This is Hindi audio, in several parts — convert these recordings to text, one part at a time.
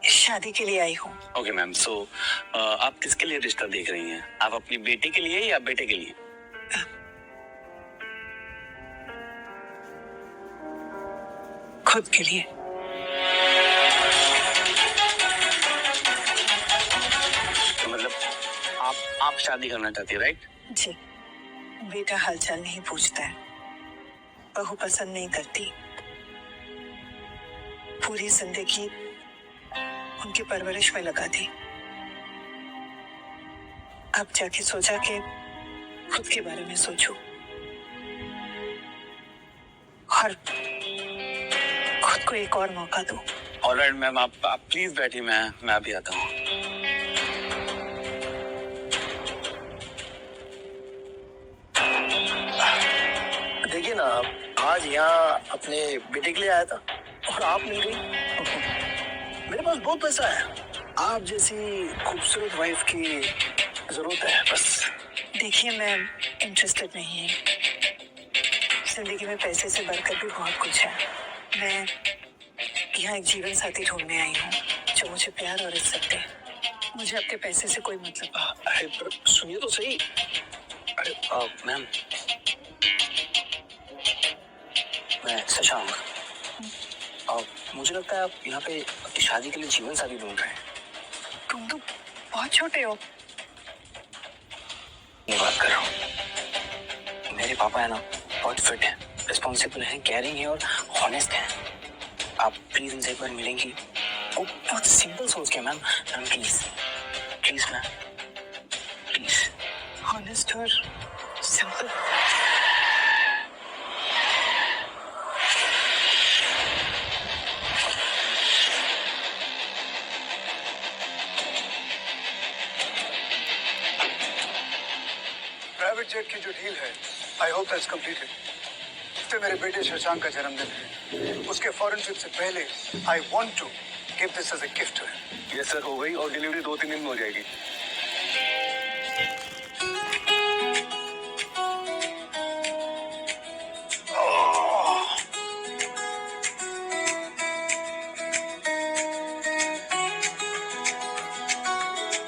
शादी के लिए आई हूँ। ओके मैम, सो आप किसके लिए रिश्ता देख रही हैं? आप अपनी बेटी के लिए या बेटे के लिए? खुद के लिए। तो मतलब आप शादी करना चाहती है, राइट? जी। बेटा हालचाल नहीं पूछता है, बहू पसंद नहीं करती। पूरी जिंदगी उनकी परवरिश में लगा दी। अब जाके सोचा कि खुद के बारे में सोचूं और खुद को एक और मौका दूं। ऑलराइट मैम, आप प्लीज बैठिए, मैं अभी आता हूँ। देखिए ना, आज यहाँ अपने बेटे के लिए आया था और आप मिल गई। मेरे पास बहुत पैसा है, आप जैसी खूबसूरत वाइफ की जरूरत है बस। देखिए, मैं इंटरेस्टेड नहीं है। जिंदगी में पैसे से बढ़कर भी बहुत कुछ है। मैं यहाँ एक जीवन साथी ढूंढने आई हूँ जो मुझे प्यार और इज्जत दे। मुझे आपके पैसे से कोई मतलब। अरे पर सुनिए तो सही। अरे मैम, मैं शशांक, मुझे लगता है आप यहाँ पे अपनी शादी के लिए जीवन साथी ढूंढ रहे हैं। तुम तो बहुत छोटे हो। मैं बात कर रहा हूँ। मेरे पापा है ना, बहुत फिट है, रिस्पॉन्सिबल है, केयरिंग है और ऑनेस्ट है। आप प्लीज इनसे एक बार मिलेंगी। वो बहुत सिंपल सोच के ma'am, please please ma'am, please. Honest और सिंपल। प्राइवेट जेट की जो डील है, आई होप दैट्स कंप्लीटेड। तो मेरे बेटे शशांक का जन्मदिन है, उसके फॉरेन ट्रिप से पहले I want to give this as a gift to him. Yes sir, हो गई और डिलीवरी 2-3 दिन में हो जाएगी।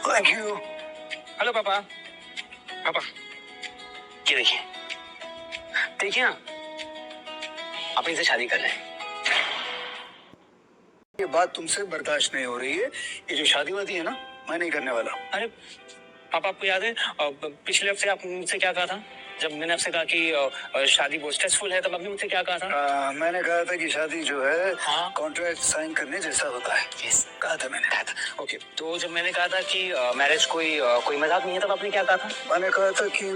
Thank you. हेलो पापा। पापा ये देखिए, देखिए ना, आप इनसे शादी कर रहे हैं। ये बात तुमसे बर्दाश्त नहीं हो रही है। ये जो शादी वादी है ना, मैं नहीं करने वाला। अरे पापा, आपको याद है पिछले हफ्ते आपने मुझसे क्या कहा था? जब मैंने आपसे कहा कि शादी बहुत स्ट्रेसफुल है, तब आपने मुझसे क्या कहा था? मैंने कहा था कि शादी जो है हाँ? कॉन्ट्रैक्ट साइन करने जैसा होता है। यस, कहा था मैंने। कहा था। ओके, तो जब मैंने कहा था कि मैरिज कोई मजाक नहीं है, तब आपने क्या कहा था? मैंने कहा था कि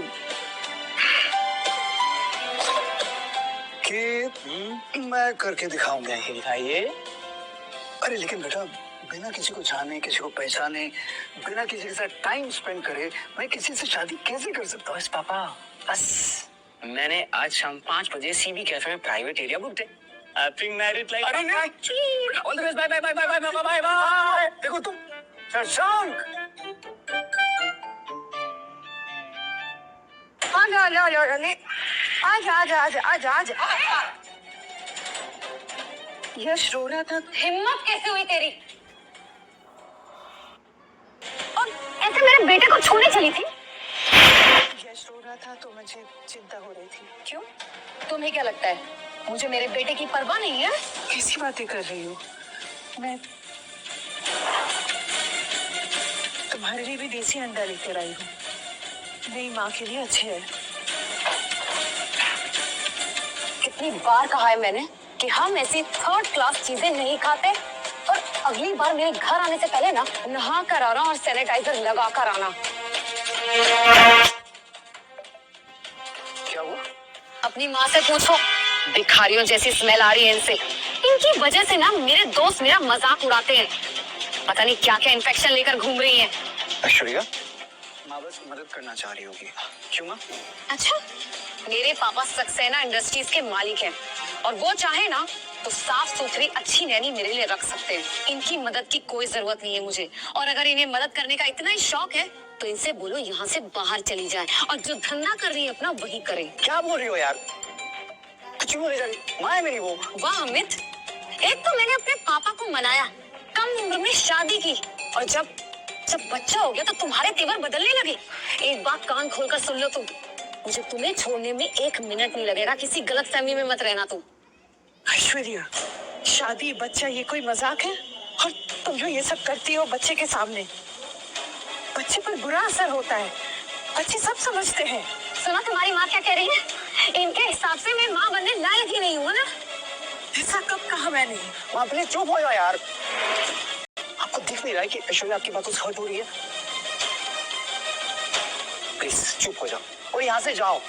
मैं करके दिखाऊंगा। दिखाइए। अरे लेकिन बेटा, बिना किसी को जाने, किसी को पहचाने, बिना किसी के साथ टाइम स्पेंड करे मैं किसी से शादी कैसे कर सकता हूँ? बस पापा, बस। मैंने आज शाम 5 बजे सीबी कैफे में प्राइवेट एरिया बुक है। Being married like अरे नहीं, all the best, bye bye bye bye bye bye bye bye। देखो तुम शशांक, आजा आजा आजा आजा आजा आजा आजा आजा आजा। यश रो रहा था। हिम्मत कैसे हुई तेरी? और ऐसे मेरे बेटे को छूने चली थी? यश रो रहा था तो मुझे चिंता हो रही थी। क्यों? तुम्हें क्या लगता है मुझे मेरे बेटे की परवाह नहीं है? कैसी बातें कर रही हो? मैं तुम्हारे लिए भी देसी अंडा लेकर आई हूँ। मेरी माँ के लिए अच्छे है। कितनी बार कहा है मैंने कि हम ऐसी थर्ड क्लास चीजें नहीं खाते। और अगली बार मेरे घर आने से पहले ना नहा कर आना और सैनिटाइजर लगा कर आना। क्या हुआ? अपनी माँ से पूछो, भिखारियों जैसी स्मेल आ रही है इनसे। इनकी वजह से ना मेरे दोस्त मेरा मजाक उड़ाते हैं। पता नहीं क्या क्या इन्फेक्शन लेकर घूम रही हैं। ऐश्वर्या, माँ बस मदद करना चाह रही होगी। क्यों माँ? अच्छा, मेरे पापा सक्सेना इंडस्ट्रीज के मालिक हैं और वो चाहे ना तो साफ सुथरी अच्छी नैनी मेरे लिए रख सकते हैं। इनकी मदद की कोई जरूरत नहीं है मुझे। और अगर इन्हें मदद करने का इतना ही शौक है तो इनसे बोलो यहाँ से बाहर चली जाए और जो धंधा कर रही है अपना वही करे। क्या बोल रही हो यार? कुछ भी बोले जा रही, माँ है मेरी वो। वाह अमित, एक तो मैंने अपने पापा को मनाया, कम उम्र में शादी की, और जब जब बच्चा हो गया तो तुम्हारे तेवर बदलने लगे। एक बात कान खोलकर सुन लो तुम, मुझे तुम्हें छोड़ने में 1 मिनट नहीं लगेगा। किसी गलत फहमी में मत रहना तुम। ऐश्वर्या, शादी बच्चा ये कोई मजाक है? और तुम जो ये सब करती हो बच्चे के सामने, बच्चे पर बुरा असर होता है। बच्चे सब समझते हैं। सुना तुम्हारी माँ क्या कह रही है? इनके हिसाब से मैं माँ बनने लायक ही नहीं हूँ ना। ऐसा कब कहा मैंने? माँ प्लीज चुप हो जाओ यार। आपको दिख नहीं रहा है कि ऐश्वर्या आपकी बातों से हर्ट हो रही है? प्लीज चुप हो जाओ और यहाँ से जाओ।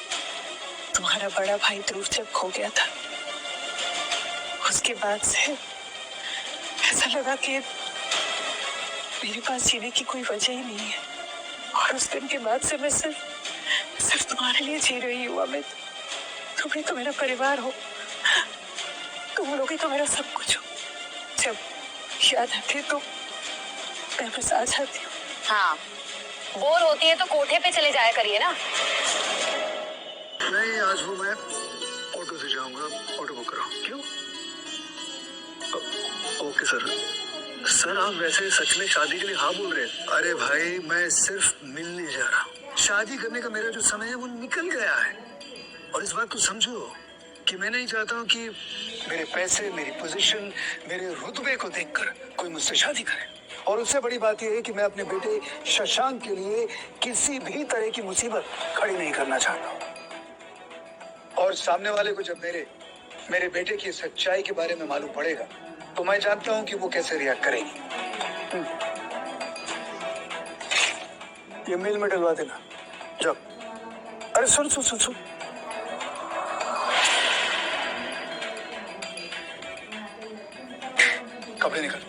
तुम्हारा बड़ा भाई ध्रुव जब खो गया था, उसके बाद से ऐसा लगा कि मेरे पास जीने की कोई वजह ही नहीं है। और उस दिन के बाद से मैं सिर्फ तुम्हारे लिए जी रही हूँ अमित। तुम ही तो मेरा परिवार हो, तुम लोग ही तो मेरा सब कुछ हो। जब याद आती है तो मैं बस आ जाती हूँ। हाँ, बोर होती है तो कोठे पे चले जाया करिए ना। नहीं, आज वो मैं ऑटो से जाऊंगा, ऑटो बुक कराओ। क्यों? Okay sir. सर आप वैसे सच में शादी के लिए हाँ बोल रहे हैं? अरे भाई, मैं सिर्फ मिलने जा रहा हूँ। शादी करने का मेरा जो समय है वो निकल गया है। और इस बात को समझो कि मैं नहीं चाहता हूँ कि मेरे पैसे, मेरी पोजीशन, मेरे रुतबे को देखकर कोई मुझसे शादी करे। और उससे बड़ी बात यह है कि मैं अपने बेटे शशांक के लिए किसी भी तरह की मुसीबत खड़ी नहीं करना चाहता। और सामने वाले को जब मेरे बेटे की सच्चाई के बारे में मालूम पड़ेगा तो मैं जानता हूँ कि वो कैसे रिएक्ट करेगी। ये मेल में डलवा देना। जाओ। अरे सुन सुन सुन सुन, कपड़े निकल।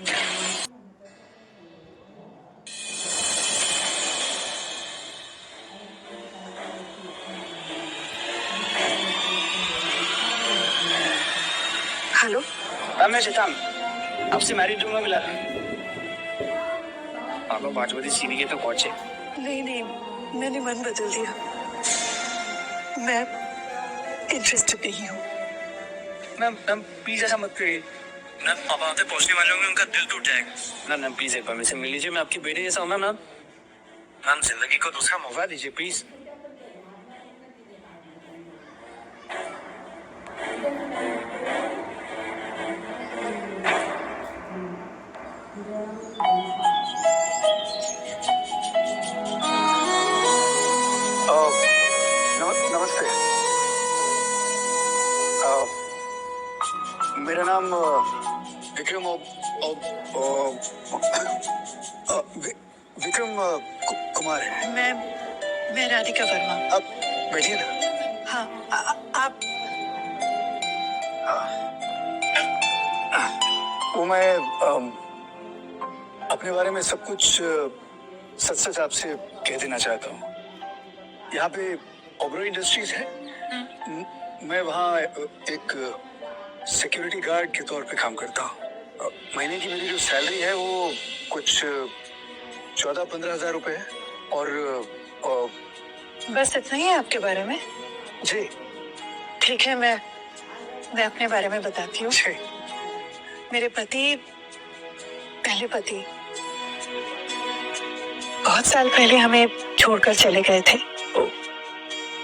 हेलो, मैं शशांक, आपसे मैरिज रूम में मिला था। पापा 5 बजे सीधी के तो पहुंचे। नहीं, मैंने मन बदल दिया। मैं इंटरेस्टेड नहीं हूँ। मैम प्लीज ऐसा मत करिए। मैम पापा आते पहुंचने वाले होंगे, उनका दिल टूट जाएगा। मैम प्लीज एक बार मुझसे मिल लीजिए। मैं आपकी बेटे जैसा हूँ मैम। मैम जिंदगी को दूसरा मौका दीजिए प्लीज। नमस्ते। मेरा नाम विक्रम कुमार है। मैं राधिका वर्मा। आप बैठिए ना। हाँ, आप वो मैं अपने बारे में सब कुछ सच सच आपसे कह देना चाहता हूँ। यहाँ पे ओबरॉय इंडस्ट्रीज है। मैं वहाँ एक सिक्योरिटी गार्ड के तौर पे काम करता हूँ। महीने की मेरी जो सैलरी है वो कुछ 14-15 हज़ार रुपए है। और बस इतना ही है आपके बारे में? जी ठीक है, मैं अपने बारे में बताती हूँ। जी। मेरे पहले पति बहुत साल पहले हमें छोड़कर चले गए थे।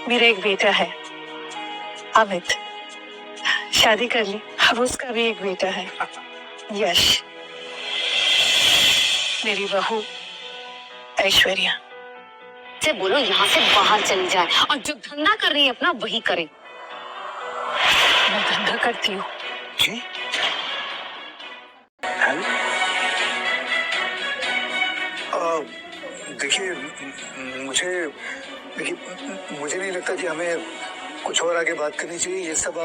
मेरा एक बेटा है अमित, शादी कर ली। अब उसका भी एक बेटा है यश। मेरी बहू ऐश्वर्या। से बोलो यहाँ से बाहर चली जाए और जो धंधा कर रही है अपना वही करे। मैं धंधा करती हूँ। जी। देखिए मुझे नहीं लगता कि हमें कुछ और आगे बात करनी चाहिए। ये सब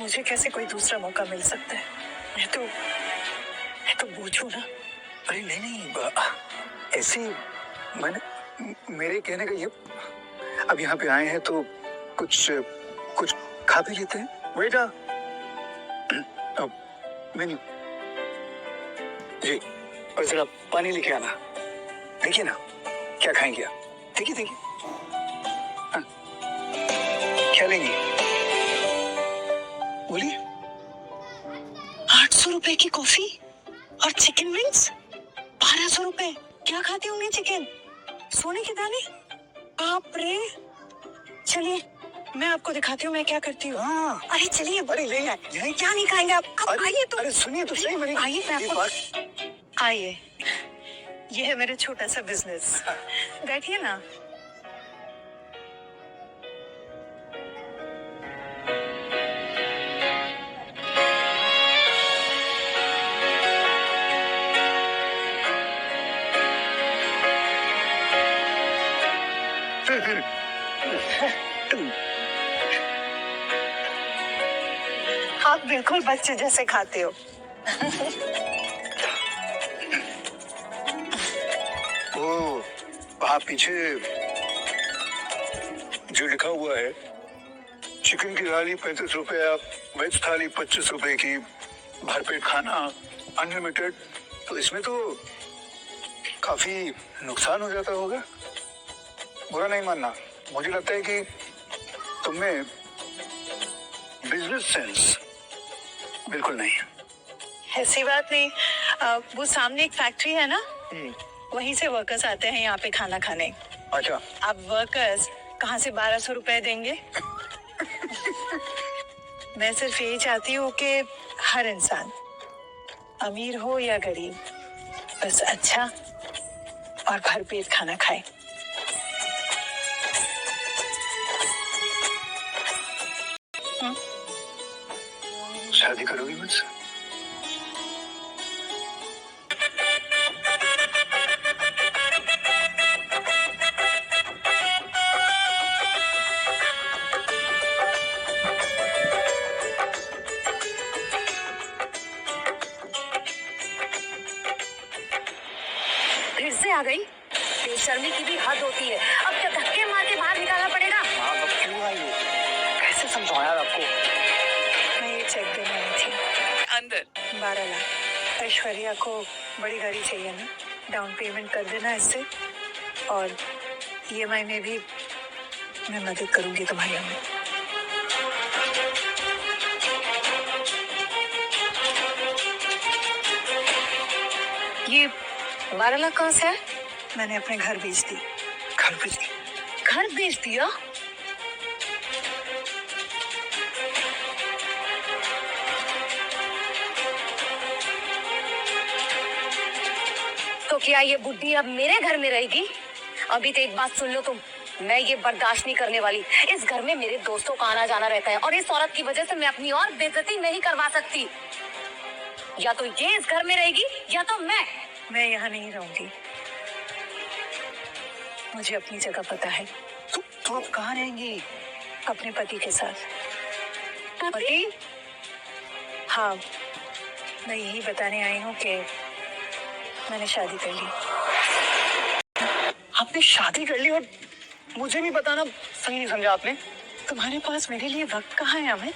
मुझे कैसे कोई दूसरा मौका मिल सकता है? मैं तो बूझू ना। अरे नहीं, ऐसी मैंने मेरे कहने का ये, अब यहाँ पे आए हैं तो कुछ खा पी लेते हैं। बेटा मेन्यू जी, और जरा पानी लेके आना। देखिए ना क्या खाएंगे आप। देखिए हाँ। क्या लेंगे बोलिए। 800 1200 रुपए की कॉफी और चिकन विंग्स। 1200 रुपए, क्या खाते होंगे चिकन? सोने के दाने? बाप रे। चलिए मैं आपको दिखाती हूँ मैं क्या करती हूँ। हाँ। अरे चलिए। अरे ले आए, यहीं- क्या नहीं खाएंगे आप? आइए तो। अरे सुनिए तो सही मेरी आइए मैं एक आपको बात। आइए, ये है मेरा छोटा सा बिजनेस। बैठिए ना। आप बिल्कुल बच्चे जैसे खाते हो। ओ, वहाँ पीछे जो लिखा हुआ है, चिकन की थाली 35 रुपए, वेज थाली 25 रुपए की, भरपेट खाना अनलिमिटेड, तो इसमें तो काफी नुकसान हो जाता होगा। बुरा नहीं मानना, मुझे लगता है कि तुमने बिजनेस सेंस बिल्कुल नहीं है। ऐसी बात नहीं। वो सामने एक फैक्ट्री है ना, वहीं से वर्कर्स आते हैं यहाँ पे खाना खाने। अच्छा, आप वर्कर्स कहाँ से 1200 रुपए देंगे? मैं सिर्फ यही चाहती हूँ कि हर इंसान, अमीर हो या गरीब, बस अच्छा और भरपेट खाना खाए। शादी करोगी मुझसे? फिर से आ गई। बेशर्मी की भी हद होती है। अब क्या धक्के मार के बाहर निकालना पड़ेगा? आप अब क्यों आई हो? कैसे समझाऊं यार आपको? मैं ये चेक देने आई थी। अंदर 12 लाख। ऐश्वर्या को बड़ी गाड़ी चाहिए ना, डाउन पेमेंट कर देना इससे, और EMI में भी मैं मदद करूंगी तुम्हारी। हमें ये 12 लाख कहाँ से है? मैंने अपने घर बेच दी। घर पे जी। घर बेच दिया? तो क्या ये बुड्ढी अब मेरे घर में रहेगी? अभी तो एक बात सुन लो तुम, मैं ये बर्दाश्त नहीं करने वाली। इस घर में मेरे दोस्तों का आना जाना रहता है और इस औरत की वजह से मैं अपनी और बेइज्जती नहीं करवा सकती। या तो ये इस घर में रहेगी या तो मैं यहाँ नहीं रहूंगी। मुझे अपनी जगह पता है। तो आप कहाँ रहेंगी? अपने पति के साथ। पति? हाँ, मैं यही बताने आई हूँ कि मैंने शादी कर ली। आपने शादी कर ली और मुझे भी बताना सही नहीं समझा आपने। तुम्हारे पास मेरे लिए वक्त कहाँ है अमित?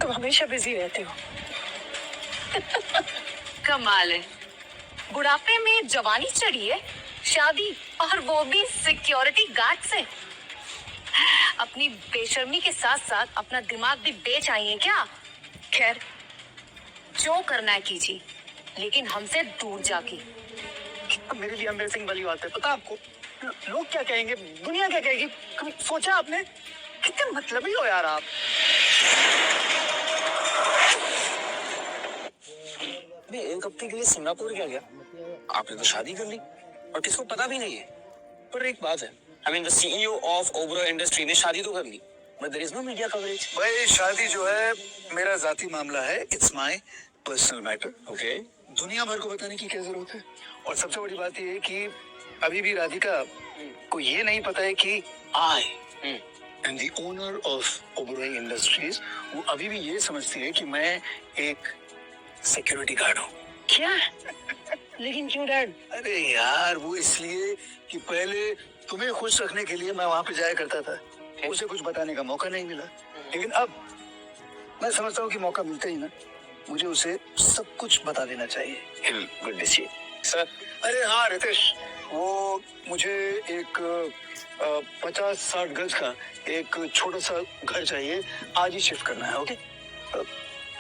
तुम हमेशा बिजी रहते हो। कमाल है, बुढ़ापे में जवानी चढ़ी है, शादी, और वो भी सिक्योरिटी गार्ड से। अपनी बेशर्मी के साथ साथ अपना दिमाग भी बेच आई है क्या? खैर, जो करना है कीजिए, लेकिन हमसे दूर जाके। अब मेरे लिए एम्बैरेसिंग वाली बात है, पता आपको लोग क्या कहेंगे, दुनिया क्या कहेगी? कभी सोचा आपने? कितने मतलबी हो यार आप। मैं एक हफ्ते के लिए सिंगापुर क्या गया? आपने तो शादी कर ली और किसको पता भी नहीं है। पर एक बात है, I mean, the CEO of Oberoi Industry ने शादी तो कर ली, but there is no media coverage. भाई शादी जो है मेरा जाती मामला है, it's my personal matter. Okay. दुनिया भर को बताने की क्या जरूरत है? और सबसे बड़ी बात ये है कि अभी भी राधिका को ये नहीं पता है कि I am the owner of Oberoi industries. वो अभी भी ये समझती है कि मैं एक सिक्योरिटी गार्ड हूँ। क्या? लेकिन क्यों डैड? अरे यार, वो इसलिए कि पहले तुम्हें खुश रखने के लिए मैं वहां पे जाया करता था, उसे कुछ बताने का मौका नहीं मिला। लेकिन अब मैं समझता हूँ कि मौका मिलता ही ना, मुझे उसे सब कुछ बता देना चाहिए। Good decision sir. अरे हाँ रितेश, वो मुझे एक 50-60 गज का एक छोटा सा घर चाहिए, आज ही शिफ्ट करना है। ओके,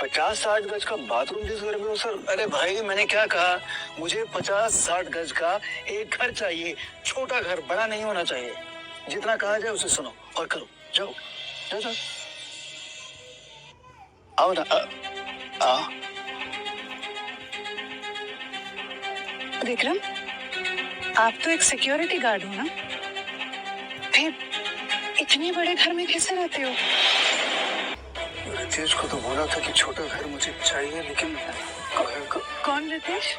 50-60 गज का बाथरूम जिस घर में हो सर। अरे भाई मैंने क्या कहा, मुझे 50-60 गज का एक घर चाहिए, छोटा घर, बड़ा नहीं होना चाहिए। जितना कहा जाए उसे सुनो और करो। जाओ जाओ जाओ, आओ ना। आओ। विक्रम, आप तो एक सिक्योरिटी गार्ड हो ना, फिर इतने बड़े घर में कैसे रहते हो? रितेश को तो बोला था कि छोटा घर मुझे चाहिए, लेकिन कौन रितेश?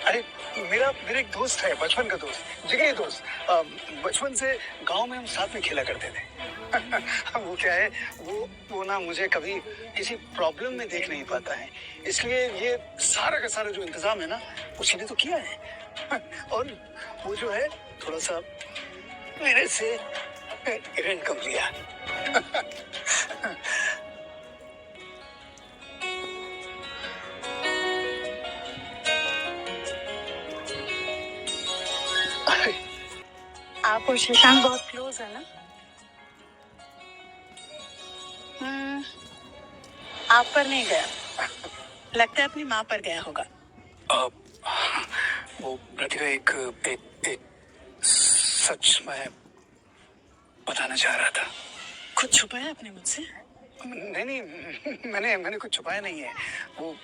अरे मेरा एक दोस्त है, बचपन का दोस्त, जिगरी दोस्त। बचपन से गांव में हम साथ में खेला करते थे। वो क्या है, वो ना मुझे कभी किसी प्रॉब्लम में देख नहीं पाता है, इसलिए ये सारा का सारा जो इंतजाम है ना, उसी ने तो किया है। और वो जो है थोड़ा सा मेरे से रेंट कम लिया। आप और शशांक बहुत क्लोज है ना? आप पर नहीं गया, लगता है अपनी माँ पर गया होगा। वो प्रतिभा एक सच मैं बताना चाह रहा था। कुछ छुपाया आपने मुझसे? नहीं, मैंने कुछ छुपाया नहीं है। वो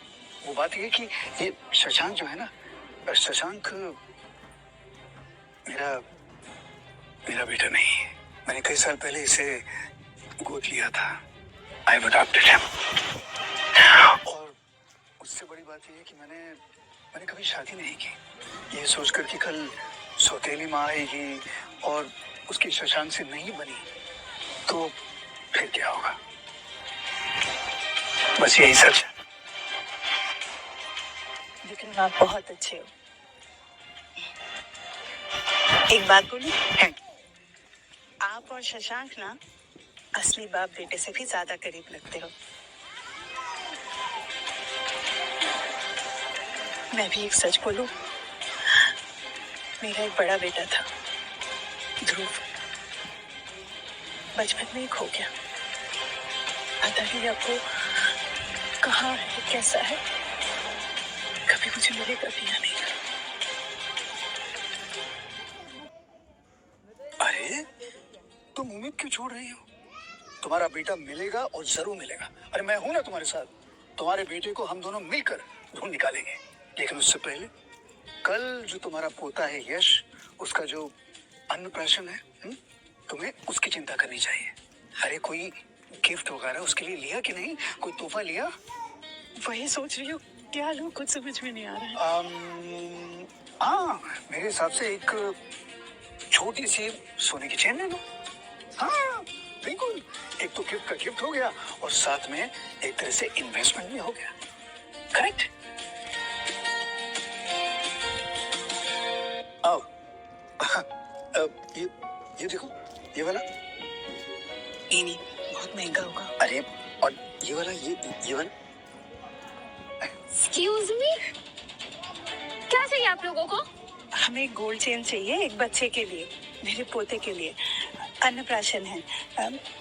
बात ये कि ये शशांक जो है ना, शशांक मेरा बेटा नहीं है। मैंने कई साल पहले इसे गोद लिया था। आई अडॉप्टेड हिम। और उससे बड़ी बात ये है कि मैंने कभी शादी नहीं की। ये सोचकर कि कल सौतेली माँ आएगी और उसकी शशांक से नहीं बनी तो फिर क्या होगा। बस यही सच है। लेकिन आप बहुत अच्छे हो। एक बात बोली, आप और शशांक ना असली बाप बेटे से भी ज्यादा करीब लगते हो। मैं भी एक सच बोलूं, मेरा एक बड़ा बेटा था, ध्रुव, बचपन में ही खो गया। पता नहीं आपको कहाँ है, कैसा है, कभी मुझे मिलेगा भी या नहीं। अरे तुम उम्मीद क्यों छोड़ रही हो? तुम्हारा बेटा मिलेगा और जरूर मिलेगा। अरे मैं हूं ना तुम्हारे साथ। तुम्हारे बेटे को हम दोनों मिलकर ढूंढ निकालेंगे। लेकिन उससे पहले कल जो तुम्हारा पोता है यश, उसका जो अन्नप्राशन है, तुम्हें उसकी चिंता करनी चाहिए। अरे कोई गिफ्ट वगैरह उसके लिए लिया कि नहीं? कोई तोहफा लिया? वही सोच रही हूँ, क्या लूं, कुछ समझ में नहीं आ रहा है। हाँ, मेरे हिसाब से एक छोटी सी सोने की चेन ले लो। हाँ बिल्कुल, एक तो गिफ्ट का गिफ्ट हो गया और साथ में एक तरह से इन्वेस्टमेंट भी हो गया। करेक्ट? आओ। ये देखो, ये वाला। नहीं, बहुत महंगा होगा। अरे और ये वाला, ये वाला। एक्सक्यूज मी, क्या चाहिए आप लोगों को? हमें एक गोल्ड चेन चाहिए, एक बच्चे के लिए, मेरे पोते के लिए। अन्नप्राशन है,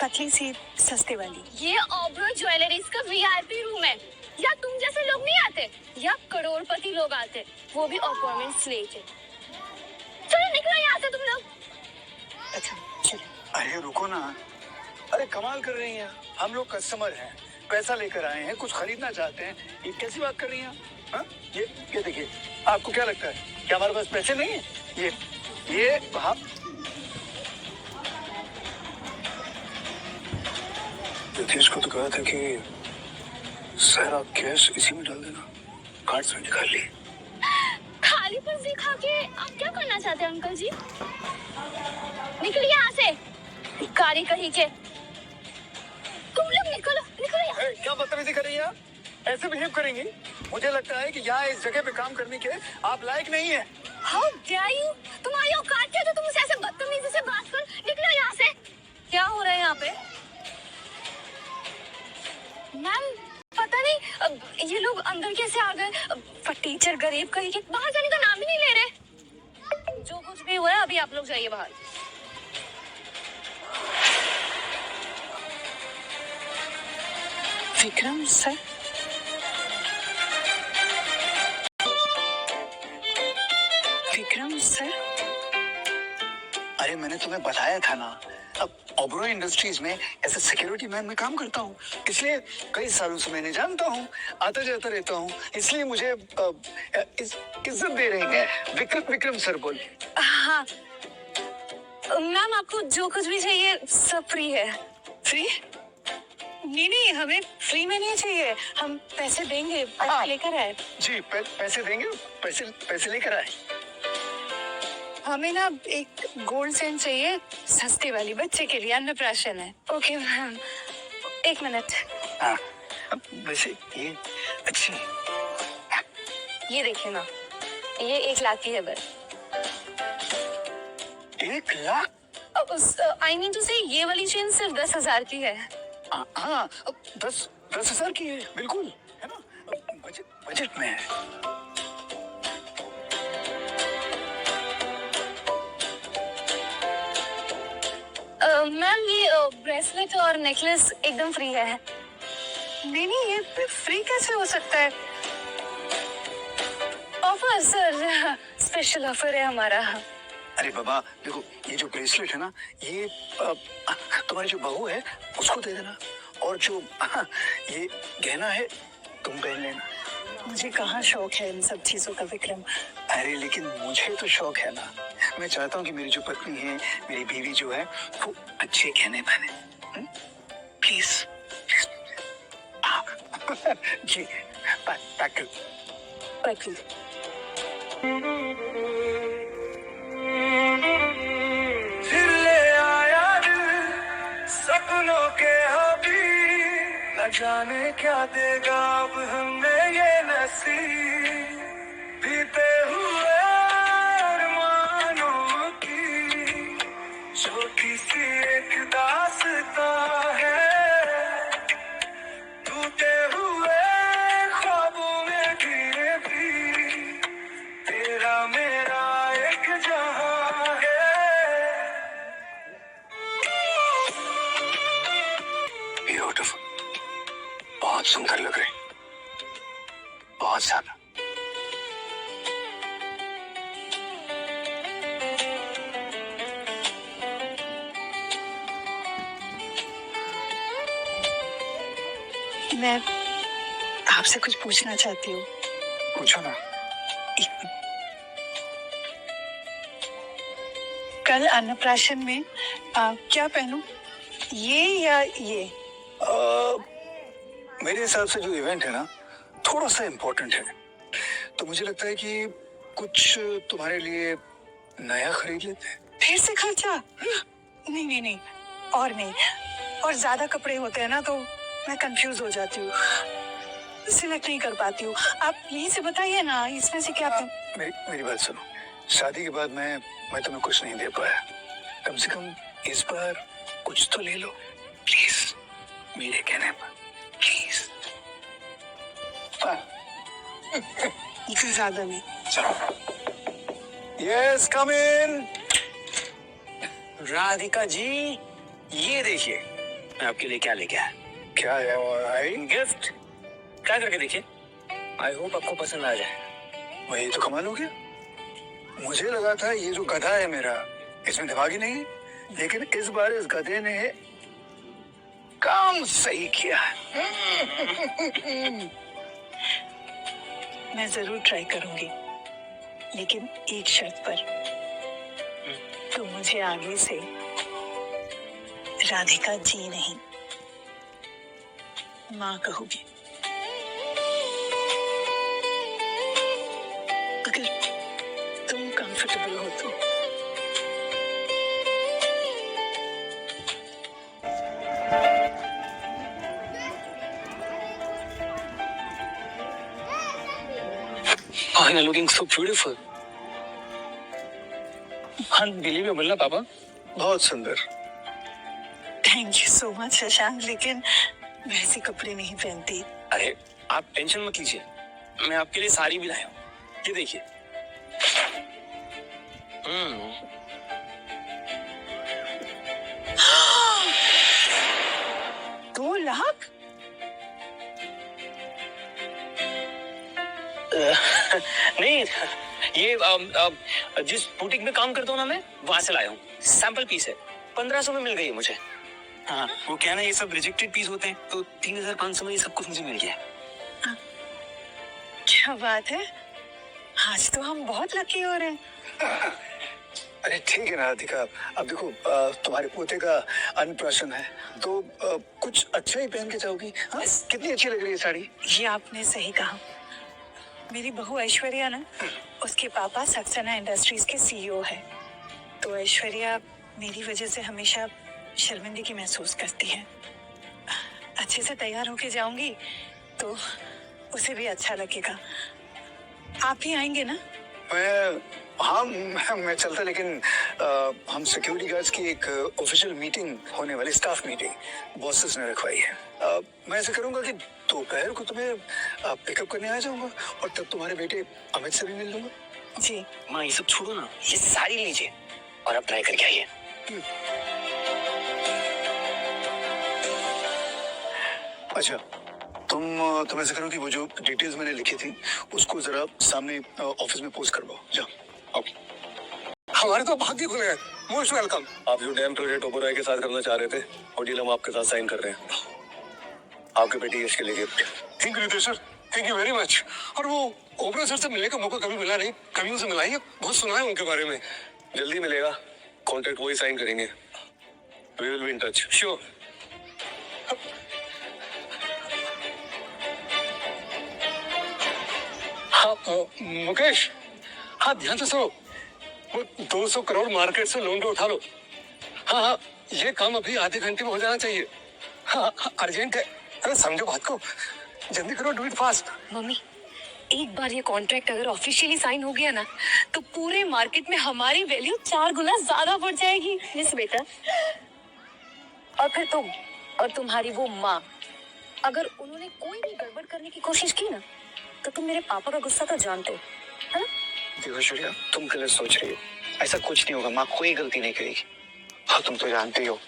पतली सी सस्ते वाली। ये ऑब्रो ज्वेलरीज का वीआईपी रूम है। या तुम जैसे लोग नहीं आते, या करोड़पति लोग आते, वो भी अपॉइंटमेंट्स लेके। चलो निकलो यहाँ से तुम लोग। अच्छा चलो। अरे रुको ना, अरे कमाल कर रही हैं। हम लोग कस्टमर हैं, पैसा लेकर आए हैं, कुछ खरीदना चाहते हैं। ये कैसी बात कर रही हैं? हाँ? ये देखिए, आपको क्या लगता है कि हमारे पास पैसे नहीं है? ये हाँ, रितेश को तो कहा था कि सारा कैश इसी में डाल देना। कार्ड से निकाल ली। खाली पर्ची खा के आप क्या करना चाहते हैं अंकल जी? निकलिए यहाँ से, भिखारी कहीं के। तुम लोग निकलो यहाँ। क्या बदतमीजी कर रही हैं आप? ऐसे बिहेव करेंगी? मुझे लगता है कि यहाँ इस जगह पे काम करने के आप लायक नहीं है। How dare you! तुम्हारी औकात क्या है तो तुम मुझसे ऐसे बदतमीजी से बात कर? निकलो यहाँ से। क्या हो रहा है यहाँ पे? मैम पता नहीं, ये लोग अंदर कैसे आ गए। टीचर गरीब कहीं के, बाहर जाने का नाम ही नहीं ले रहे। जो कुछ भी हुआ है अभी आप लोग जाइए बाहर। विक्रम सर, विक्रम सर, अरे मैंने तुम्हें बताया था ना, अब ओबरॉय इंडस्ट्रीज में एज ए सिक्योरिटी मैन में काम करता हूँ, इसलिए कई सालों से मैंने जानता हूँ, आता जाता रहता हूँ, इसलिए मुझे इज्जत दे रही है। विक्रम विक्रम सर बोल। हाँ मैम, आपको जो कुछ भी चाहिए सब फ्री है। फ्री? नहीं नहीं, हमें फ्री में नहीं चाहिए, हम पैसे देंगे, आप लेकर आए। जी पैसे देंगे, पैसे लेकर आए। हमें ना एक गोल्ड चेन चाहिए, सस्ती वाली, बच्चे के लिए, अन्नप्राशन है। ओके मैम, एक मिनट। हाँ, अब वैसे ये अच्छी ये देखिए ना, ये 1 लाख की है बस। 1 लाख? आई मीन टू से ये वाली चेन सिर्फ 10,000 की है। हाँ, 10,000 की है, बिल्कुल है ना, बजट में है। मैम ये ब्रेसलेट और नेकलेस एकदम फ्री है। नहीं नहीं, ये फ्री कैसे हो सकता है? ऑफर सर, स्पेशल ऑफर है हमारा। अरे बाबा देखो, ये जो ब्रेसलेट है ना, ये तुम्हारी जो बहू है उसको दे देना, और जो ये गहना है तुम पहन लेना। मुझे कहाँ शौक है इन सब चीजों का विक्रम। अरे लेकिन मुझे तो शौक है ना, मैं चाहता हूँ कि मेरी जो पत्नी है, मेरी बीवी जो है, वो अच्छे गहने पहने। प्लीज प्लीज जी, पैक पकड़। फिर ले आया दिल सपनों के हाबी, न जाने क्या देगा अब हमें ये नसीब, बीते हुए अरमानों की छोटी सी एक दास्तां है, टूटे हुए ख्वाबों में भी तेरा मेरा एक जहां है। ब्यूटीफुल, बहुत सुंदर लग रही, बहुत ज्यादा। मैं आपसे कुछ पूछना चाहती हूँ। पूछो ना। कल अन्नप्राशन में क्या पहनूं, ये या ये? मेरे हिसाब से जो इवेंट है ना, थोड़ा सा इम्पोर्टेंट है, तो मुझे लगता है कि कुछ तुम्हारे लिए नया खरीद लेते हैं। फिर से खर्चा? नहीं नहीं नहीं, और नहीं, और ज्यादा कपड़े होते हैं ना तो मैं कंफ्यूज हो जाती हूँ, सिलेक्ट नहीं कर पाती हूँ। आप यहीं से बताइए ना, इसमें से क्या मेरी बात सुनो, शादी के बाद मैं तुम्हें कुछ नहीं दे पाया, कम से कम इस बार कुछ तो ले लो प्लीज, मेरे कहने पर प्लीज। इससे ज्यादा नहीं। यस कम इन। राधिका जी, ये देखिए मैं आपके लिए क्या लेके आया। क्या है भाई? गिफ्ट ट्राई करके देखिए, आई होप आपको पसंद आ जाए। वही तो कमाल हो गया, मुझे लगा था ये जो गधा है मेरा, इसमें दिमाग ही नहीं, लेकिन इस बार इस गधे ने काम सही किया। मैं जरूर ट्राई करूंगी, लेकिन एक शर्त पर, तो मुझे आगे से राधिका जी नहीं, माँ कहोगी। अगर तुम कंफर्टेबल हो तो। Oh, you're looking so beautiful. Unbelievable ना पापा? बहुत सुंदर। Thank you so much Shashank, लेकिन मैं ऐसे कपड़े नहीं पहनती। अरे आप टेंशन मत लीजिए, मैं आपके लिए साड़ी भी लाया हूँ, ये देखिए। 2 लाख? नहीं, ये जिस बुटीक में काम करता हूँ ना मैं, वहां से लाया हूँ। सैंपल पीस है, 1500 में मिल गई है मुझे। हाँ, वो क्या ना, ये सब रिजेक्टेड पीस होते हैं, तो 3500 में ये सब कुछ मुझे मिल गया। क्या बात है, आज तो हम बहुत लकी हो रहे हैं। अरे ठीक है ना राधिका, अब देखो तुम्हारे पोते का अन्नप्राशन है, तो कुछ अच्छा ही पहन के जाओगी। हाँ, कितनी अच्छी लग रही है साड़ी। ये आपने सही कहा। मेरी बहू ऐश्वर्या ना, उसके पापा सक्सेना इंडस्ट्रीज के सीईओ है, तो ऐश्वर्या मेरी वजह से हमेशा शर्मिंदगी महसूस करती है। अच्छे से तैयार होके जाऊंगी तो उसे भी अच्छा लगेगा। आप ही आएंगे ना? मैं चलता, लेकिन हम सिक्योरिटी गार्ड्स की एक ऑफिशियल मीटिंग होने वाली, स्टाफ मीटिंग बॉसेस ने रखवाई है। मैं ऐसा करूंगा कि दोपहर को तुम्हें पिकअप करने आ जाऊंगा, और तब तुम्हारे बेटे अमित से भी मिल लूंगा। जी। माँ ये सब छोड़ो ना, ये साड़ी लीजिए और अब ट्राई करके आइए। अच्छा, तुम ऐसा करो कि वो जो डिटेल्स मैंने लिखी थी उसको जरा सामने ऑफिस में पोस्ट करवाओ। जाओ। हमारे तो भाग्य खुले हैं। Most welcome. आप जो डैम प्रोजेक्ट ओबराय के साथ करना चाह रहे थे, वो डील हम आपके साथ साइन कर रहे हैं। आपके बेटे यश के लिए gift. Thank you Ritesh sir, thank you very much. और वो ओबराय सर से मिलने का मौका कभी मिला नहीं, कभी उनसे मिलाइए, बहुत सुना है उनके बारे में। जल्दी मिलेगा, कॉन्ट्रैक्ट वही साइन करेंगे। We will be in touch. Sure. हाँ मुकेश, हाँ ध्यान से सुनो, वो 200 करोड़ मार्केट से लोन उठा लो। हाँ, ये काम अभी आधे घंटे में हो जाना चाहिए। हाँ, अर्जेंट है। अरे समझो बात को, जल्दी करो, डू इट फास्ट। मम्मी, एक बार ये कॉन्ट्रैक्ट अगर ऑफिशियली साइन हो गया ना, तो पूरे मार्केट में हमारी वैल्यू 4 गुना ज्यादा बढ़ जाएगी। यस बेटा। और फिर तुम और तुम्हारी वो माँ, अगर उन्होंने कोई भी गड़बड़ करने की कोशिश की ना, तो तुम मेरे पापा का गुस्सा तो जानते हो, है ना? देखो ऐश्वर्या, तुम गलत सोच रही हो, ऐसा कुछ नहीं होगा। माँ कोई गलती नहीं करेगी। हाँ, तुम तो जानते ही हो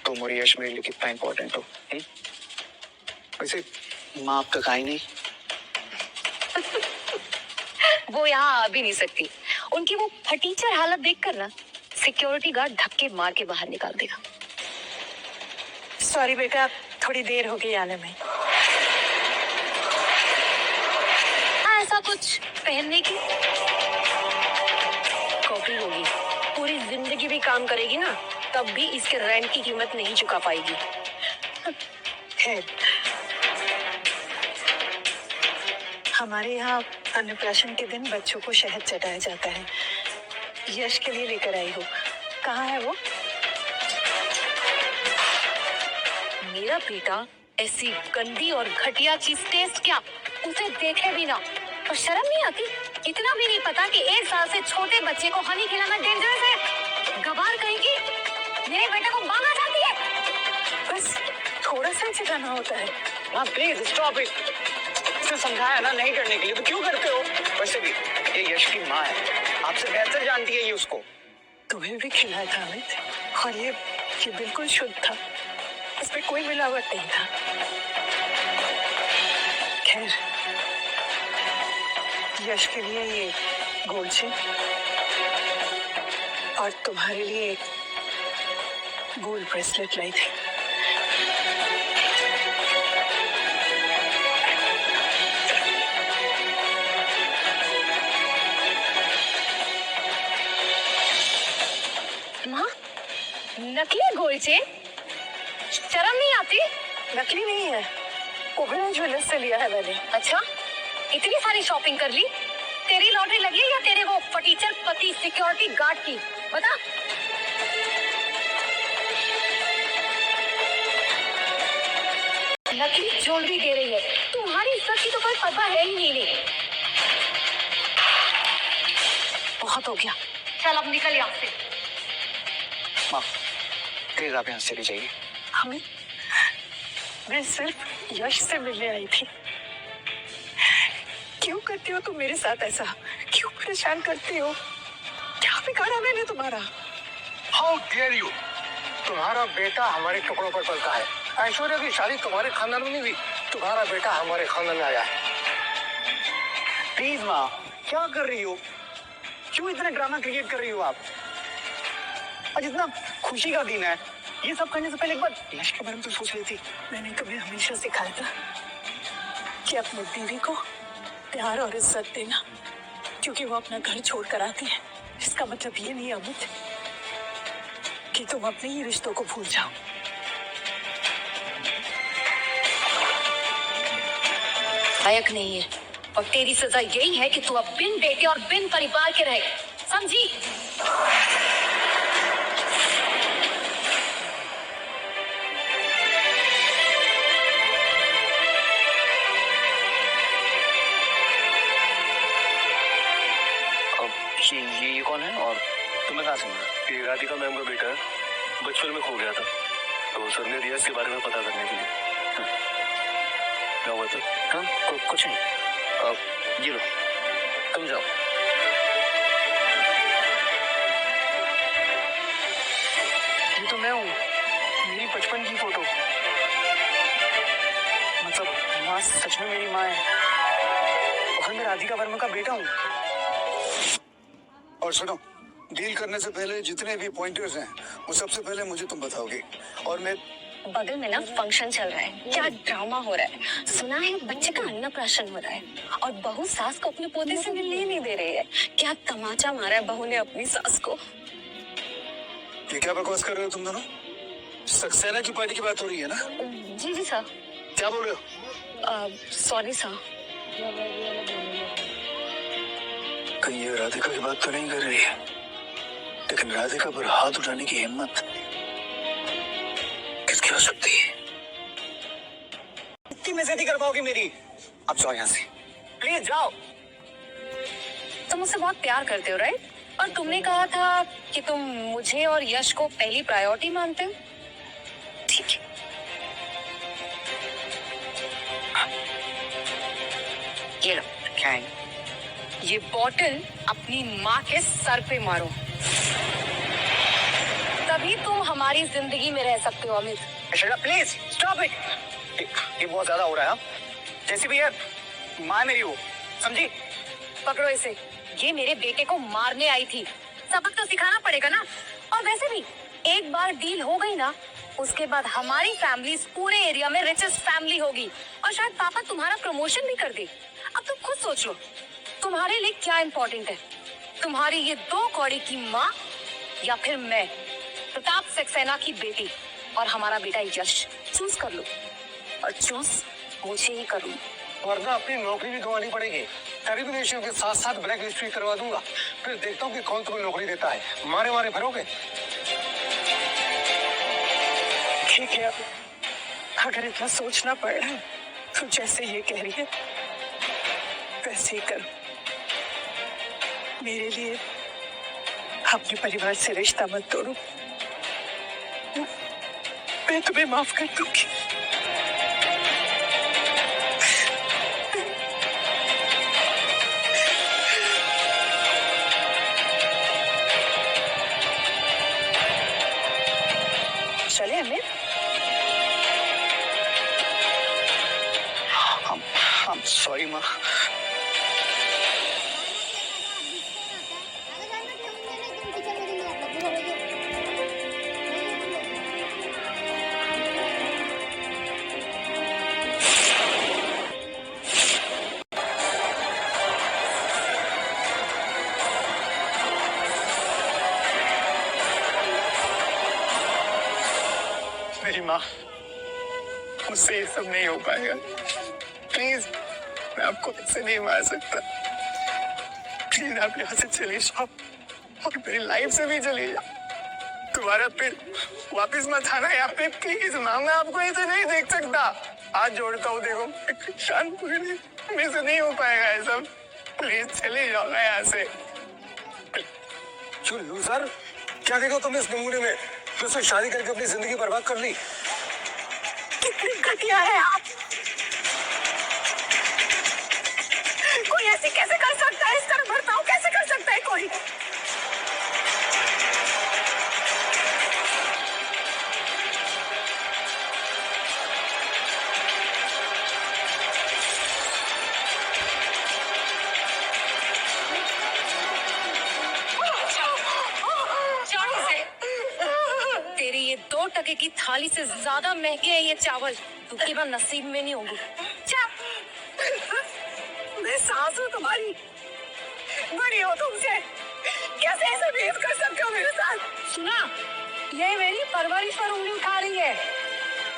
तुम और यश मेरे लिए कितना इम्पोर्टेंट हो। वैसे माँ अब तक आई नहीं। वो यहाँ आ भी नहीं सकती। उनकी वो फटीचर हालत देखकर ना, सिक्योरिटी गार्ड धक्के मार के बाहर निकाल देगा। सॉरी बेटा, थोड़ी देर हो गई आने में। ऐसा कुछ पहनने की कॉपी होगी, पूरी जिंदगी भी काम करेगी ना, तब भी इसके रेंट की कीमत नहीं चुका पाएगी। खैर, हमारे यहाँ अन्नप्राशन के दिन बच्चों को शहद चटाया जाता है। यश के लिए लेकर आई हो। कहाँ है वो? मेरा बेटा ऐसी गंदी और घटिया चीज टेस्ट क्या, उसे देखे भी ना, और शर्म नहीं आती? इतना भी नहीं पता कि 1 साल से छोटे बच्चे को हनी खिलाना डेंजरस है। गवार कहेगी मेरे बेटे को मांगा जाती है। बस थोड़ा सा चिढ़ाना होता है। हाँ प्लीज स्टॉप इट। उसे समझाया ना नहीं करने के लिए, तो क्यों करते हो? वैसे भी ये यश की माँ है, आपसे बेहतर जानती है ये उसको। तुम्हें भी खिलाया था अमित, और ये बिल्कुल शुद्ध था, इसमें कोई मिलावट नहीं था। खैर, यश के लिए ये गोल्ड चेन और तुम्हारे लिए एक गोल्ड ब्रेसलेट लाई थी। माँ, नकली गोल्ड चेन? शर्म नहीं आती? नकली नहीं है, ओबराय ज्वेलर्स से लिया है मैंने। अच्छा, इतनी सारी शॉपिंग कर ली? तेरी लॉटरी लगी है या तेरे वो फटीचर पति सिक्योरिटी गार्ड की? बता। नकली ज्वेलरी दे रही है, तुम्हारी इज्जत की तो कोई परवाह है ही नहीं। बहुत हो गया, चल अब निकल यहाँ से। माँ प्लीज आप यहाँ से चली जाइए। हमें, मैं सिर्फ यश से मिलने आई थी। क्यों करती हो तुम मेरे साथ ऐसा? क्यों परेशान करती हो? क्या बिगाड़ा मैंने तुम्हारा? How dare you! तुम्हारा बेटा हमारे टुकड़ों पर पलता है। ऐश्वर्या की शादी तुम्हारे खानदान में नहीं हुई, तुम्हारा बेटा हमारे खानदान में आया है। प्लीज माँ, क्या कर रही हो? क्यों इतना ड्रामा क्रिएट कर रही हो आप? आज इतना खुशी का दिन है, ये सब करने से पहले एक बार यश के बारे में तो सोच लेती। मैंने तुम्हें हमेशा सिखाया था कि अपनी बीवी को प्यार और इज्जत देना, क्योंकि वो अपना घर छोड़ कर आती है। इसका मतलब ये नहीं अमित कि तुम अपने ही रिश्तों को भूल जाओ। लायक नहीं है, और तेरी सजा यही है कि तू अब बिन बेटे और बिन परिवार के रहे, समझी? ये कौन है और तुम्हें कहाँ से मिला? ये राधिका मैम का बेटा है, बचपन में खो गया था, तो सर ने दिया इसके बारे में पता करने के लिए। क्या हुआ था? हाँ, कुछ नहीं। ये लो, तुम जाओ। ये तो मैं हूँ, मेरी बचपन की फोटो। मतलब माँ सच में मेरी माँ है और मैं राधिका वर्मा का बेटा हूँ। और सुनो, डील करने से पहले जितने भी पॉइंटर्स हैं वो सबसे पहले मुझे तुम बताओगे, और मैं बगल में ना फंक्शन चल रहा है, क्या ड्रामा हो रहा है। सुना है बच्चे का अन्नप्राशन हो रहा है और बहू सास को अपने पोते से मिलने ही नहीं दे रही है। क्या तमाचा मारा है बहू ने अपनी सास को। ये क्या बकवास कर रहे हो तुम दोनों? सक्सेना की पार्टी की बात हो रही है ना? जी जी सर। क्या बोल रहे हो? Sorry sir. कहीं ये राधिका की बात तो नहीं कर रही है? लेकिन राधिका पर हाथ उठाने की हिम्मत किसकी हो सकती है? इतनी बेइज्जती कर पाओगी मेरी? अब जाओ यहाँ से, प्लीज जाओ। तुम मुझसे बहुत प्यार करते हो राइट? और तुमने कहा था कि तुम मुझे और यश को पहली प्रायोरिटी मानते हो। ठीक है, ये लो। क्या है? ये बॉटल अपनी माँ के सर पे मारो, तभी तुम हमारी जिंदगी में रह सकते हो अमित। Please stop it. ये बहुत ज्यादा हो रहा है। हाँ? जैसी भी है माँ मेरी वो, समझी? पकड़ो इसे, ये मेरे बेटे को मारने आई थी, सबक तो सिखाना पड़ेगा ना। और वैसे भी एक बार डील हो गई ना, उसके बाद हमारी फैमिली इस पूरे एरिया में रिचेस्ट फैमिली होगी और शायद पापा तुम्हारा प्रमोशन भी कर दे। अब तुम खुद सोच लो, तुम्हारे लिए क्या इंपॉर्टेंट है, तुम्हारी ये 2 कौड़ी की माँ या फिर मैं प्रताप सक्सेना की बेटी और हमारा बेटा यश? चूज कर लो, और चूज मुझे ही करूँ। वरना अपनी नौकरी भी गंवानी पड़ेगी। टेरिमिनेशन के साथ साथ ब्लैक लिस्ट भी करवा दूंगा, फिर देखता हूँ कि कौन तुम्हें नौकरी देता है। मारे मारे भरोगे? ठीक है, अगर इतना सोचना पड़ रहा है तो जैसे ये कह रही है वैसे ही करो। मेरे लिए अपने परिवार से रिश्ता मत तोड़ो, मैं तुम्हें माफ कर दूंगी। चले अमित? I'm sorry माँ। मेरी माँ, मुझसे ये सब नहीं हो पाएगा। प्लीज, मैं आपको ऐसे नहीं मार सकता। प्लीज आप यहाँ से चले जाओ और मेरी लाइफ से भी चले जाओ। दोबारा फिर वापस मत आना यहाँ पे, प्लीज माँ। मैं आपको ऐसे नहीं देख सकता। हाथ जोड़ता हूँ, देखो शांतपुरी, मेरे से नहीं हो पाएगा ये सब। प्लीज चले जाओ ना यहाँ से। क्यों लूजर, क्या देखो तुम इस नमूने में? तुमसे शादी करके अपनी जिंदगी बर्बाद कर ली। कितनी घटिया है आप! कोई ऐसे कैसे कर सकता है? इस तरह बर्ताव कैसे कर सकता है कोई? पराठे की थाली से ज्यादा महंगे है ये चावल, तो की बार नसीब में नहीं होगी। मैं सास हूँ तुम्हारी, बड़ी हो तुमसे, कैसे ऐसे भेद कर सकते हो मेरे साथ? सुना, ये मेरी परवरिश पर उंगली उठा रही है,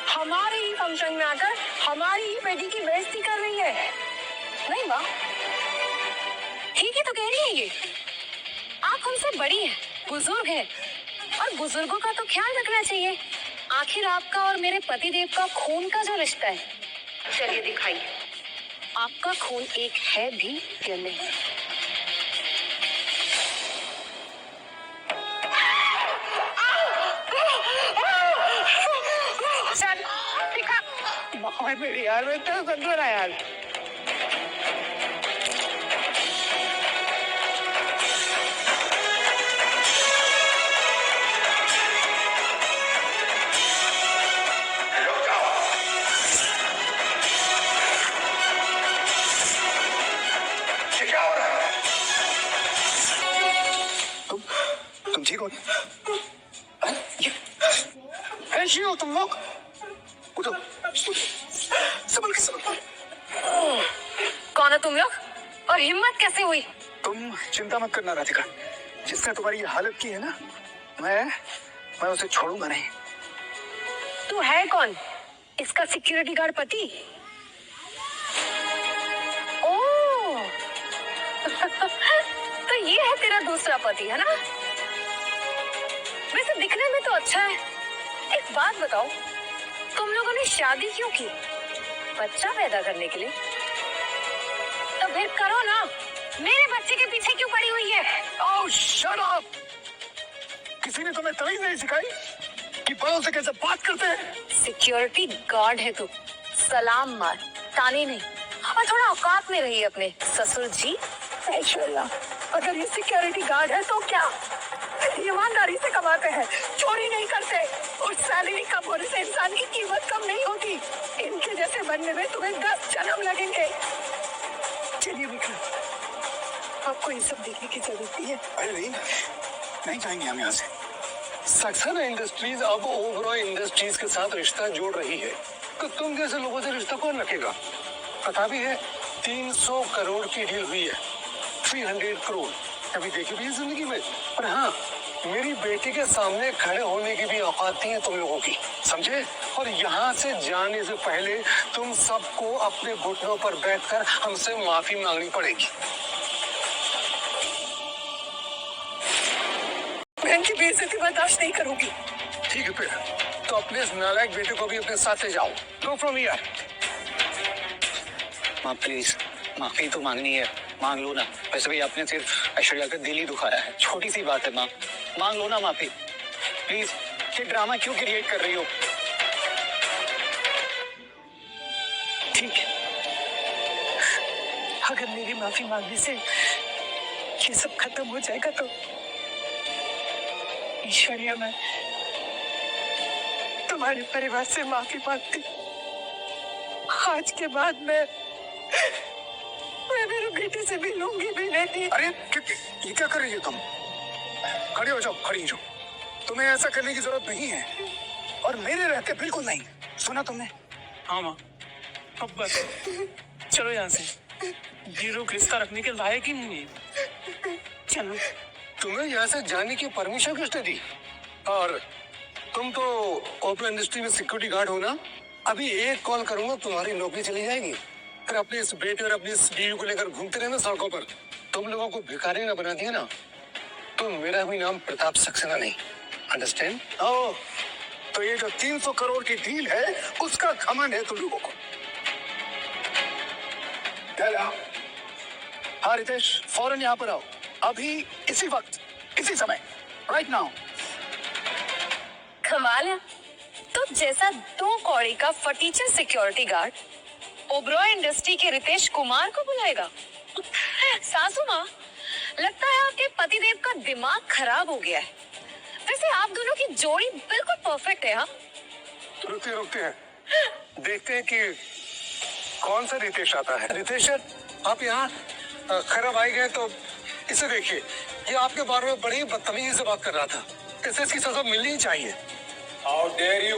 हमारे ही फंक्शन में आकर हमारी ही बेटी की बेइज्जती कर रही है। नहीं माँ, ठीक है तो कह रही है ये, आप हमसे बड़ी हैं, बुजुर्ग हैं, और बुजुर्गों का तो ख्याल रखना चाहिए। आखिर आपका और मेरे पतिदेव का खून का जो रिश्ता है, चलिए दिखाइए, आपका खून एक है भी या नहीं? चल दिखा। माँ मेरी यार, मैं तो समझ रहा यार। ये क्या हो रहा है? तुम ठीक हो? ऐसे हो तुम लोग? उठो, संभल के संभल। कौन है तुम लोग, और हिम्मत कैसे हुई? तुम चिंता मत करना राधिका, जिसने तुम्हारी ये हालत की है ना, मैं उसे छोड़ूंगा नहीं। तू है कौन? इसका सिक्योरिटी गार्ड पति? ओह तो ये है तेरा दूसरा पति, है ना? वैसे दिखने में तो अच्छा है। एक बात बताओ, तुम लोगों ने शादी क्यों की? बच्चा पैदा करने के लिए? तो फिर करो ना, मेरे बच्चे के पीछे क्यों पड़ी हुई है? ओह शट अप! किसी ने तुम्हें तमीज नहीं सिखाई कि बड़ों से कैसे बात करते हैं? सिक्योरिटी गार्ड है तू, सलाम मार, ताने नहीं। और थोड़ा औकात में रही अपने ससुर जी। ऐश्वर्या, अगर ये सिक्योरिटी गार्ड है तो क्या? ईमानदारी से कमाते हैं, चोरी नहीं करते, और सैलरी कम होने से इंसान की कीमत कम नहीं होती। इनके जैसे बनने में तुम्हें 10 जन्म लगेंगे। चलिए विक्रम, आपको ये सब देखने की जरूरत नहीं है। अरे नहीं जाएंगे हम यहाँ से। सक्सेना इंडस्ट्रीज अब ओबरॉय इंडस्ट्रीज के साथ रिश्ता जोड़ रही है, तो तुम जैसे लोगों से रिश्ता कौन रखेगा? पता भी है 300 करोड़ की डील हुई है, 300 करोड़ कभी देखी भी है जिंदगी में। पर हाँ, मेरी बेटी के सामने खड़े होने की भी औकात नहीं है तुम लोगों की, समझे? और यहाँ से जाने से पहले तुम सबको अपने घुटनों पर बैठकर हमसे माफी मांगनी पड़ेगी। बहन की बेइज्जती बर्दाश्त नहीं करूंगी। ठीक है फिर, तो अपने इस नालायक बेटे को भी अपने साथ ले जाओ। Go from here. माँ प्लीज, माफी तो मांगनी है, मांग लो ना। वैसे भी आपने सिर्फ ऐश्वर्या का दिल ही दुखाया है, छोटी सी बात है माँ, मांग लो ना माफी प्लीज। ये ड्रामा क्यों क्रिएट कर रही हो? ठीक है, अगर मेरी माफी मांगने से ये सब खत्म हो जाएगा तो ऐश्वर्या, मैं तुम्हारे परिवार से माफी मांगती। आज के बाद मैं मेरी बेटी से भी लूंगी भी नहीं। अरे ये क्या कर रही हो तुम? खड़ी हो जाओ, खड़ी हो जाओ। तुम्हें ऐसा करने की जरूरत नहीं है, और मेरे रहते बिल्कुल नहीं। सुना तुमने? हाँ माँ, अब बस चलो यहाँ से, ये लोग रिश्ता रखने के लायक ही नहीं है। चलो। तुम्हें यहाँ से जाने की परमिशन किसने दी? और तुम तो ओपन इंडस्ट्री में सिक्योरिटी गार्ड हो ना? अभी एक कॉल करूंगा, तुम्हारी नौकरी चली जाएगी। फिर अपने इस बेटे और अपनी इस बीवी को लेकर घूमते रहना सड़कों पर। तुम लोगों को भिखारी ना बना दिया ना, तो मेरा भी नाम प्रताप सक्सेना नहीं। अंडरस्टैंड? ओह, तो ये जो 300 करोड़ की डील है, उसका घमंड है तुम लोगों को। हाँ रितेश, फौरन यहाँ पर आओ, अभी इसी वक्त, इसी समय, राइट नाउ। कमाल है, तो जैसा 2 कौड़ी का फटीचर सिक्योरिटी गार्ड ओबरॉय इंडस्ट्री के रितेश कुमार को बुलाएगा। सासू माँ, लगता है आपके पतिदेव का दिमाग खराब हो गया है। वैसे आप दोनों की जोड़ी बिल्कुल परफेक्ट है। हाँ, रुकते हैं, देखते हैं कि कौन सा रितेश आता है। रितेश सर, आप यहाँ खराब आए गए तो इसे देखिए, ये आपके बारे में बड़ी बदतमीजी से बात कर रहा था। इसे इसकी सजा मिलनी ही चाहिए। How dare you?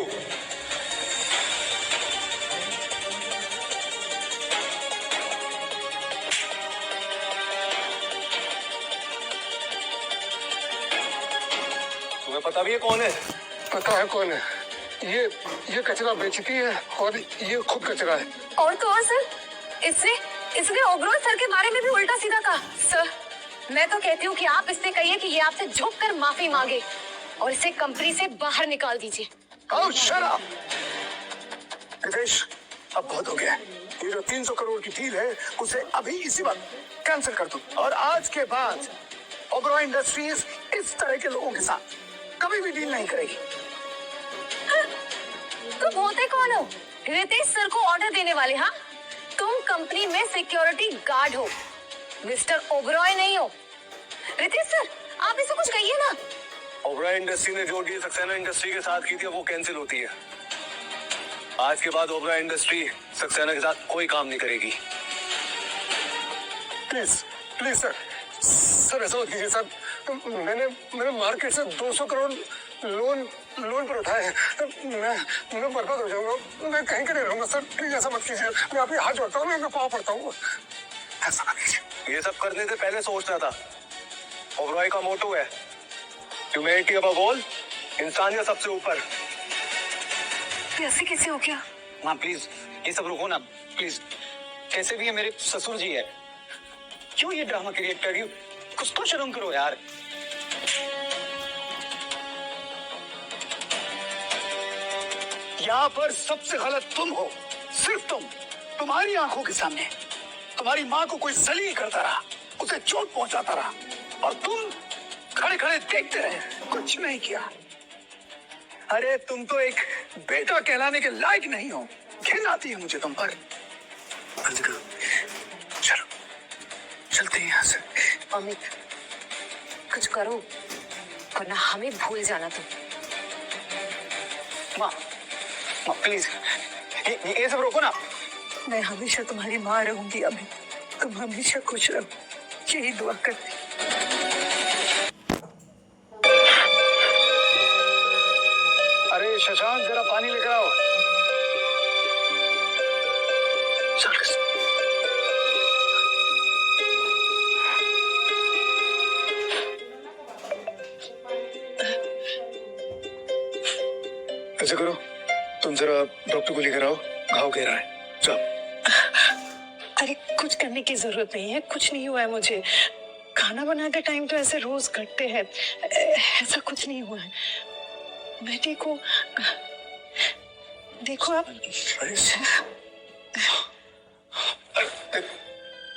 तुम्हें पता भी है कौन है? पता है कौन है? ये कचरा बेचती है और ये खुद कचरा है। और तो और सर, इसने ओबरॉय सर के बारे में भी उल्टा सीधा कहा। सर, मैं तो कहती हूँ कि आप इससे कहिए कि ये आपसे झुककर माफी मांगे और इसे कंपनी से बाहर निकाल दीजिए। Oh, shut up! रितेश, अब बहुत हो गया। ये जो 300 करोड़ की डील है उसे अभी इसी वक्त कैंसिल कर दो और आज के बाद ओबरॉय इंडस्ट्रीज इस तरह के लोगों के साथ कभी भी डील नहीं करेगी। तुम होते कौन हो? रितेश सर को ऑर्डर देने वाले? हाँ, तुम कंपनी में सिक्योरिटी गार्ड हो, मिस्टर ओबरॉय नहीं हो। रितेश सर, आप इसे कुछ कहिए ना। ओबरॉय इंडस्ट्री ने जो डील सक्सेना इंडस्ट्री के साथ की थी वो कैंसिल होती है। आज के बाद ओबरॉय इंडस्ट्री सक्सेना के साथ कोई काम नहीं करेगी। प्लीज प्लीज सर ऐसा मत कीजिए सर। मैंने मार्केट से 200 करोड़ लोन पर उठाए हैं। मैं बर्बाद हो जाऊंगा, मैं कहीं के नहीं रहूंगा सर। प्लीज ऐसा मत कीजिए। मैं आपके हाथ जोड़ता हूँ, मैं आपके पाँव पड़ता हूँ। ऐसा मत कीजिए। ये सब करने से पहले सोचना था। ओबरॉय का मोटो है ह्यूमैनिटी अबव ऑल, इंसानियत सबसे ऊपर। ऐसे कैसे हो गया? माँ प्लीज ये सब रुको ना प्लीज। कैसे भी ये मेरे ससुर जी है, क्यों ये ड्रामा क्रिएट कर रही हो? कुछ तो शर्म करो यार। यहाँ पर सबसे गलत तुम हो, सिर्फ तुम। तुम्हारी आंखों के सामने तुम्हारी माँ को कोई जलील करता रहा, उसे चोट पहुंचाता रहा और तुम खड़े खड़े देखते रहे, कुछ नहीं किया। अरे तुम तो एक बेटा कहलाने के लायक नहीं हो। घिन आती है मुझे तुम पर। चलो चलते हैं यहाँ से। अमित, कुछ करो वरना हमें भूल जाना तुम। माँ प्लीज ये सब रोको ना। मैं हमेशा तुम्हारी माँ रहूंगी अभी। तुम हमेशा खुश रहो, यही दुआ करती। अरे शशांक, जरा पानी लेकर आओ। ऐसे करो, तुम जरा डॉक्टर को लेकर आओ, घाव गहरा है। जाओ। अरे कुछ करने की जरूरत नहीं है, कुछ नहीं हुआ है मुझे। खाना बनाते टाइम तो ऐसे रोज करते हैं, ऐसा कुछ नहीं हुआ है। मैं ठीक हूँ। देखो आप।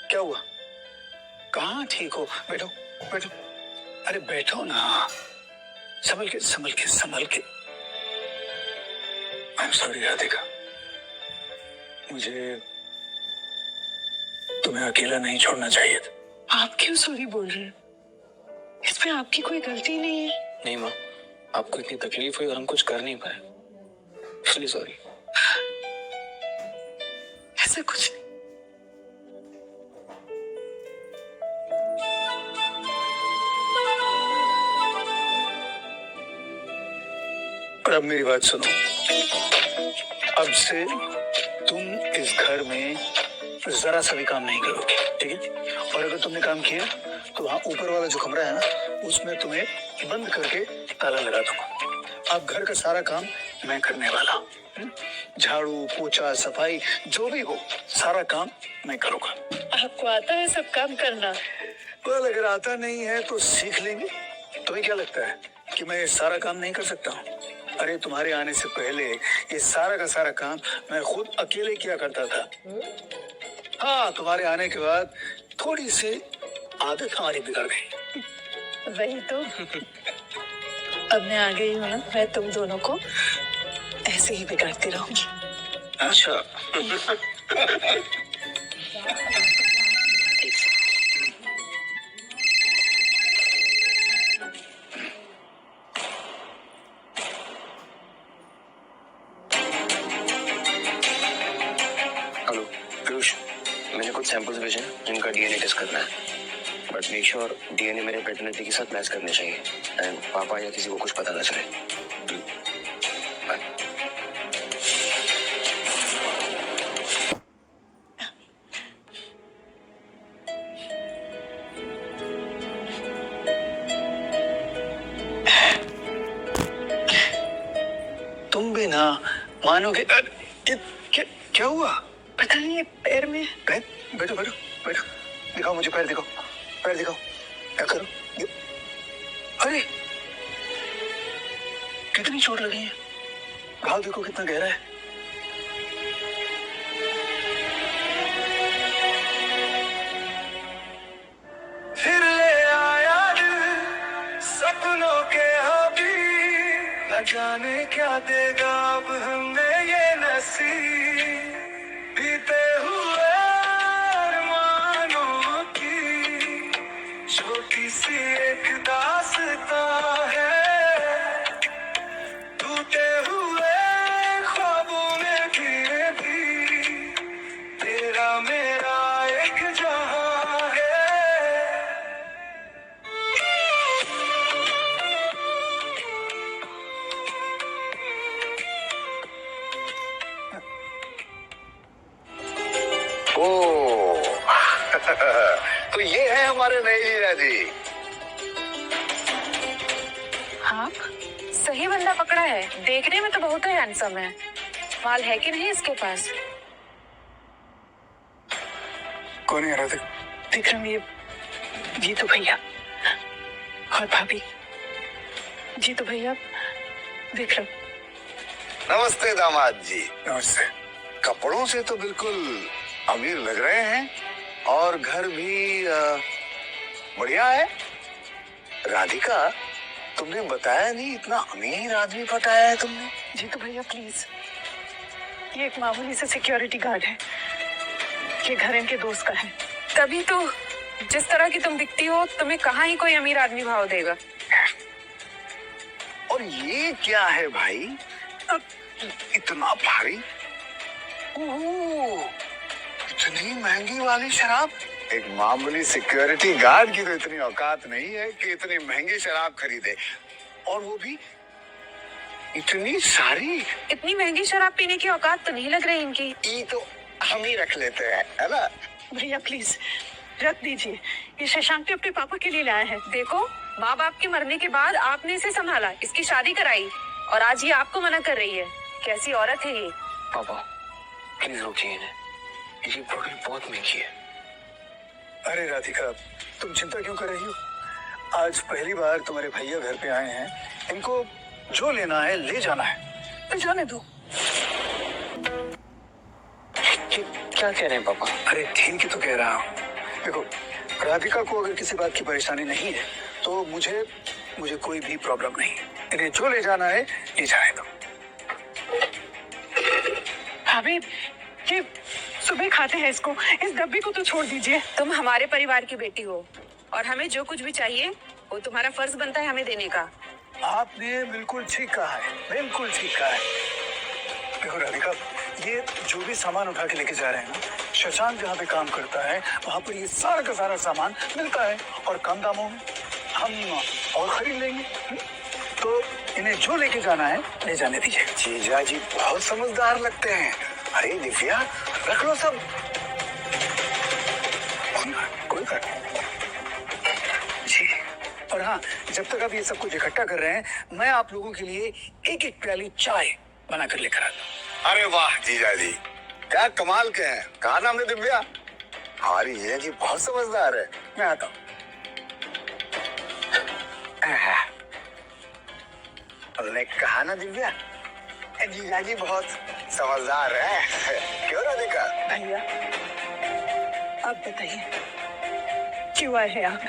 क्या हुआ? कहाँ ठीक हो? बैठो बैठो। अरे बैठो ना, संभल के संभल के संभल के। आई एम सॉरी राधिका, मुझे तुम्हें अकेला नहीं छोड़ना चाहिए था। आप क्यों सॉरी बोल रहे हैं? इसमें आपकी कोई गलती नहीं है। नहीं माँ, आपको इतनी तकलीफ हुई और हम कुछ कर नहीं पाए, इसलिए सॉरी। ऐसा कुछ नहीं। और अब मेरी बात सुनो। अब से तुम इस घर में जरा सा भी काम नहीं करोगे, ठीक है? और अगर तुमने काम किया तो वहाँ ऊपर वाला जो कमरा है ना, उसमें तुम्हें बंद करके ताला लगा दूंगा। अब घर का सारा काम मैं करने वाला हूँ। झाड़ू पोछा सफाई जो भी हो, सारा काम मैं करूँगा। आपको आता है सब काम करना? well, अगर आता नहीं है तो सीख लेंगे। तुम्हें क्या लगता है कि मैं ये सारा काम नहीं कर सकता हूँ? अरे तुम्हारे आने से पहले ये सारा का सारा काम मैं खुद अकेले किया करता था। हाँ, तुम्हारे आने के बाद थोड़ी सी आदत हमारी बिगड़ गई। वही तो। अब मैं आ गई हूँ ना, मैं तुम दोनों को ऐसे ही बिगाड़ती रहूंगी। अच्छा हेलो पीयूष, मैंने कुछ सैंपल्स भेजे हैं जिनका डीएनए टेस्ट करना है, बट मेक श्योर डीएनए मेरे पेटर्निटी के साथ मैच करने चाहिए एंड पापा या किसी को कुछ पता ना चले। मानोगे क्या हुआ? पता नहीं ये पैर में पैर? बैठो बैठो बैठो, दिखाओ मुझे, पैर दिखाओ, पैर दिखाओ, क्या करो अरे कितनी चोट लगी है, घाव देखो कितना गहरा है। फिर ले आया दिल सपनों के हाथी, न जाने क्या देगा अब हमें ये नसीब, बीते हुए अरमानों की छोटी सी एक दास्तां है, टूटे हुए ख्वाबों में भी तेरा मेरा एक जहां है। ओ तो ये है हमारे नए जीजा जी। हाँ, सही बंदा पकड़ा है। देखने में तो बहुत ही हैंडसम है। माल है कि नहीं इसके पास? कौन है राधिक? विक्रम, ये तो भैया और भाभी। जी तो भैया, विक्रम। नमस्ते दामाद जी। नमस्ते। कपड़ों से तो बिल्कुल अमीर लग रहे हैं और घर भी बढ़िया है। राधिका, तुमने बताया नहीं इतना अमीर आदमी पटाया है तुमने। जी तो भैया प्लीज, ये एक मामूली से सिक्योरिटी गार्ड है, ये घर इनके दोस्त का है। तभी तो जिस तरह की तुम दिखती हो, तुम्हें कहाँ ही कोई अमीर आदमी भाव देगा। और ये क्या है भाई, इतना भारी? ओह, इतनी महंगी वाली शराब? एक मामूली सिक्योरिटी गार्ड की तो इतनी औकात नहीं है कि इतनी महंगी शराब खरीदे, और वो भी इतनी सारी। इतनी महंगी शराब पीने की औकात तो नहीं लग रही इनकी। ये तो हम ही रख लेते हैं, है ना? भैया प्लीज रख दीजिए, ये शशांक अपने पापा के लिए लाया है। देखो, माँ बाप के मरने के बाद आपने इसे संभाला, इसकी शादी कराई, और आज ये आपको मना कर रही है। कैसी औरत है ये? पापा प्लीज रोकिए इन्हें, ये बोतल बहुत महंगी है। अरे राधिका, तुम चिंता क्यों कर रही हो? आज पहली बार तुम्हारे भैया घर पे आए हैं, इनको जो लेना है ले जाना है, तो जाने दो। क्या कह रहे हैं पापा? अरे ठीक ही तो कह रहा हूँ। देखो, राधिका को अगर किसी बात की परेशानी नहीं है तो मुझे कोई भी प्रॉब्लम नहीं। इन्हें जो ले जाना है ले जाने दो। भाभी, ये सुबह खाते हैं इसको, इस डब्बी को तो छोड़ दीजिए। तुम हमारे परिवार की बेटी हो, और हमें जो कुछ भी चाहिए वो तुम्हारा फर्ज बनता है हमें देने का। आपने बिल्कुल ठीक कहा है, बिल्कुल ठीक कहा है। देखो राधिका, ये जो भी सामान उठा के लेके जा रहे हैं ना, शशांक जहाँ पे काम करता है वहाँ पर ये सारा का सारा सामान मिलता है, और कम दामों में हम और खरीद लेंगे। तो इन्हें जो लेके जाना है ले जाने दीजिए। जीजा जी बहुत समझदार लगते हैं। अरे दिव्या, रख लो सब, कोई बात नहीं। जी, और हाँ, जब तक आप ये सब कुछ इकट्ठा कर रहे हैं, मैं आप लोगों के लिए एक एक प्याली चाय बना कर लेकर आता हूँ। अरे वाह जीजा जी, क्या कमाल के हैं। कहा ना हमने दिव्या, हमारी जीजा जी बहुत समझदार है। मैं आता हूँ। हमने कहा ना दिव्या, जीजा जी बहुत समझदार है। क्यों ना देखा? भैया आप बताइए, क्यों आए हैं आप?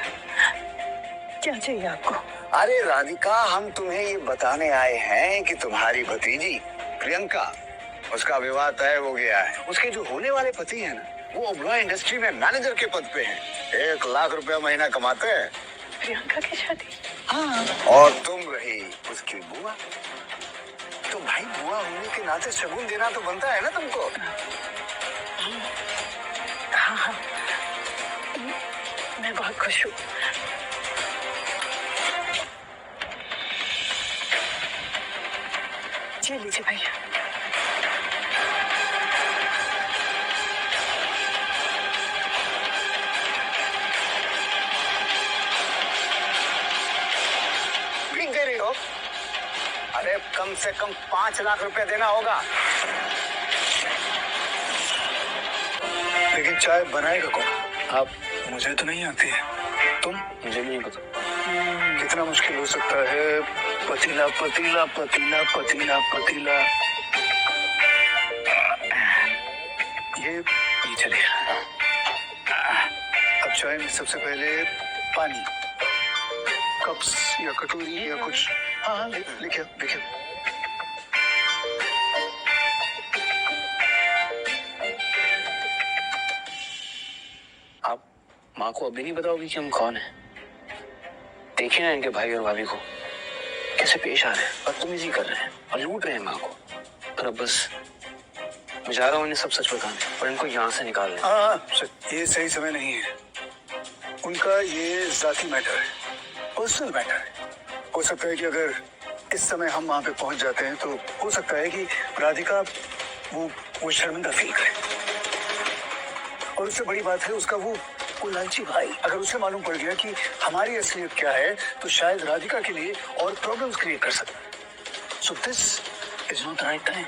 क्या चाहिए आपको? अरे राधिका, हम तुम्हें ये बताने आए हैं कि तुम्हारी भतीजी प्रियंका, उसका विवाह तय हो गया है। उसके जो होने वाले पति हैं ना, वो ओबरॉय इंडस्ट्री में मैनेजर के पद पे हैं। 1 लाख रुपया महीना कमाते हैं। प्रियंका की शादी? हाँ, और तुम रही उसकी बुआ। तो भाई, बुआ होने के नाते शगुन देना तो बनता है ना तुमको। हाँ हाँ, मैं बहुत खुश हूँ। जी लीजिए भैया। भीग दे रही हो? अरे कम कम से कम 5 लाख रुपए देना होगा। लेकिन चाय बनाएगा कौन? आप? मुझे तो नहीं आती है। तुम? मुझे भी नहीं पता। कितना मुश्किल हो सकता है? पतीला पतीला पतीला पतीला पतीला। ये चलिए। अब चाय में सबसे पहले पानी, कप्स या कटोरी या कुछ। हाँ हाँ, लिखे लिखे। आप माँ को अभी नहीं बताओगी कि हम कौन हैं? देखिए ना इनके भाई और भाभी को कैसे पेश आ रहे हैं, बदतमीजी कर रहे हैं और लूट रहे हैं माँ को। और अब बस मैं जा रहा हूँ इन्हें सब सच बताने और इनको यहाँ से निकालने। हाँ, ये सही समय नहीं है। उनका ये जाती मैटर है, पर्सनल मैटर है। हो सकता है कि अगर इस समय हम वहां पे पहुंच जाते हैं तो हो सकता है कि राधिका वो शर्मिंदा फील करे। और उससे बड़ी बात है उसका वो लालची भाई, अगर उसे मालूम पड़ गया कि हमारी असलियत क्या है तो शायद राधिका के लिए और प्रॉब्लम्स क्रिएट कर सकता है। So this is not the right time.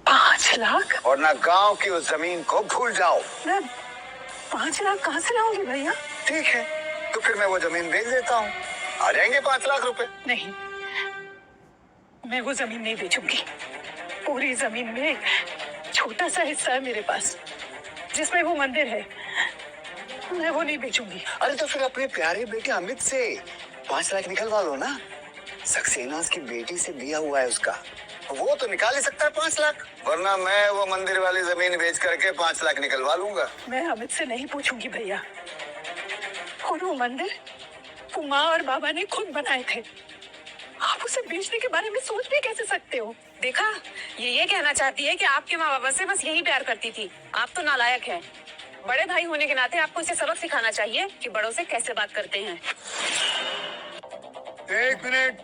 5 lakh? और ना गांव की उस जमीन को भूल जाओ। मैं 5 लाख कहाँ से लाऊंगी भैया? ठीक है, तो फिर मैं वो जमीन बेच देता हूँ, आ जाएंगे 5 लाख रुपए। नहीं, मैं वो जमीन नहीं बेचूंगी। पूरी जमीन में छोटा सा हिस्सा है मेरे पास जिसमें वो मंदिर है, मैं वो नहीं बेचूंगी। अरे तो फिर अपने प्यारे बेटे अमित से 5 लाख निकलवा लो ना। सक्सेना की बेटी से दिया हुआ है उसका, वो तो निकाल ही सकता है 5 लाख। वरना मैं वो मंदिर वाली जमीन बेच करके 5 लाख निकलवा लूंगा। मैं अमित से नहीं पूछूंगी भैया। और वो मंदिर वो माँ और बाबा ने खुद बनाए थे, आप उसे बेचने के बारे में सोच भी कैसे सकते हो? देखा, ये कहना चाहती है कि आपके माँ बाबा से बस यही प्यार करती थी। आप तो नालायक हैं। बड़े भाई होने के नाते आपको इसे सबक सिखाना चाहिए कि बड़ों से कैसे बात करते हैं। 1 मिनट।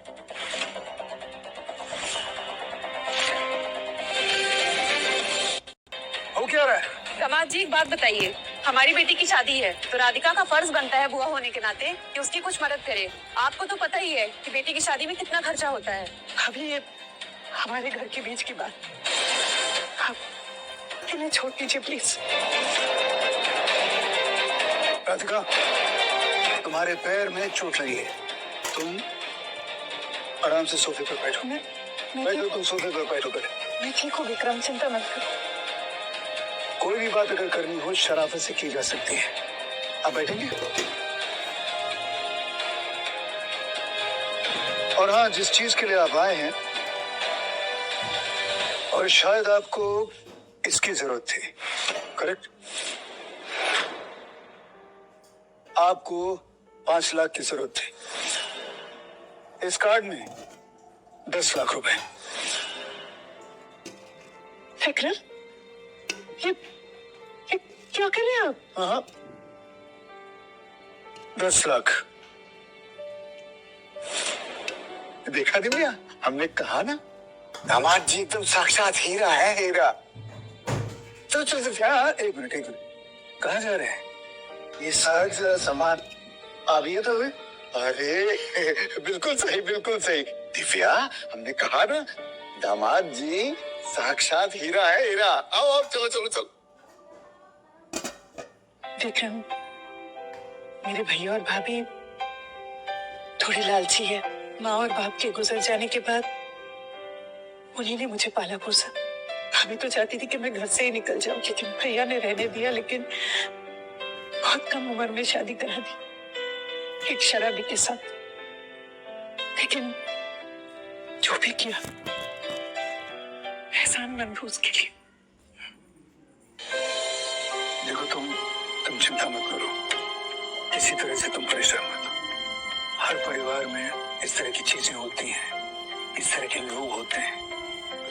हो क्या रहा है? दामाद जी, एक बात बताइए, हमारी बेटी की शादी है तो राधिका का फर्ज बनता है बुआ होने के नाते कि उसकी कुछ मदद करे। आपको तो पता ही है कि बेटी की शादी में कितना खर्चा होता है। अभी ये हमारे घर के बीच की बात, आप इन्हें छोड़ दीजिए प्लीज। राधिका, तुम्हारे पैर में चोट लगी है, तुम आराम से सोफे पर बैठो। बैठो, तुम सोफे पर बैठो। मैं ठीक हूँ विक्रम, चिंता मत करो। कोई भी बात अगर करनी हो शराफत से की जा सकती है। आप बैठेंगे? और हाँ, जिस चीज के लिए आप आए हैं और शायद आपको इसकी जरूरत थी, करेक्ट? आपको 5 लाख की जरूरत थी। इस कार्ड में 10 लाख रुपए। विक्रम, ये क्या कर रहे हैं आप? हाँ, 10 लाख। देखा दिव्या, हमने कहा ना, दामाद जी एकदम साक्षात हीरा है, हीरा। चलो चलो दिव्या, एक मिनट। कहाँ जा रहे हैं? ये सारा सामान आ भी है तो? अरे बिल्कुल सही, बिल्कुल सही। दिव्या, हमने कहा ना, दामाद जी साक्षात हीरा है, हीरा। आओ आओ, चलो चलो चलो। विक्रम, मेरे भैया और भाभी थोड़ी लालची है। माँ और बाप के गुजर जाने के बाद उन्हीं ने मुझे पाला पोसा। भाभी तो चाहती थी कि मैं घर से ही निकल जाऊं, लेकिन भैया ने रहने दिया। लेकिन बहुत कम उम्र में शादी करा दी एक शराबी के साथ। लेकिन जो भी किया, एहसान मंद हूं उसके लिए। देखो, तुम चिंता मत करो, किसी तरह से तुम परेशान मत हो। हर परिवार में इस तरह की चीजें होती हैं, इस तरह के लोग होते हैं,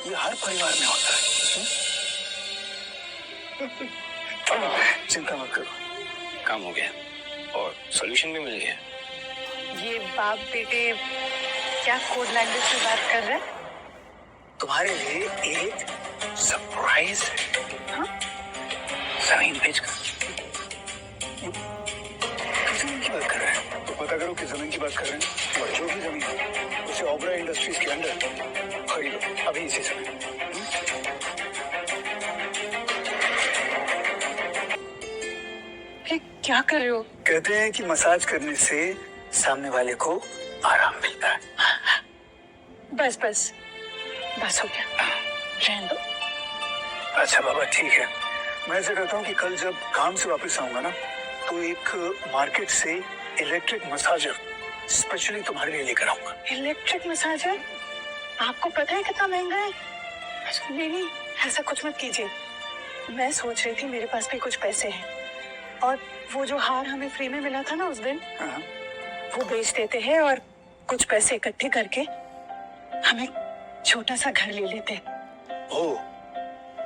ये हर परिवार में होता है। चिंता मत करो, काम हो गया और सॉल्यूशन भी मिल गया। ये बाप बेटे क्या कोड लैंग्वेज में बात कर रहे हैं? तुम्हारे लिए एक सरप्राइज है। हाँ? जमीन बेचकर की बात कर रहे हैं। तो पता करो कि जमीन की बात कर रहे हैं और जो भी जमीन है उसे ओबरा इंडस्ट्रीज के अंदर खरीदो अभी इसी समय। ये क्या कर रहे हो? कहते हैं कि मसाज करने से सामने वाले को आराम मिलता है। बस बस बस हो गया, रहने दो। अच्छा बाबा ठीक है, मैं ऐसा करता हूँ कि कल जब काम से वापस आऊंगा ना तो एक मार्केट से इलेक्ट्रिक मसाजर स्पेशली तुम्हारे लिए लेकर आऊंगा। Electric massager? आपको पता है कितना महंगा है? नहीं नहीं, ऐसा कुछ मत कीजिए। मैं सोच रही थी मेरे पास भी कुछ पैसे हैं और वो जो हार हमें फ्री में मिला था ना उस दिन, हाँ। वो बेच देते हैं और कुछ पैसे इकट्ठे करके हमें छोटा सा घर ले लेते हैं। ओ,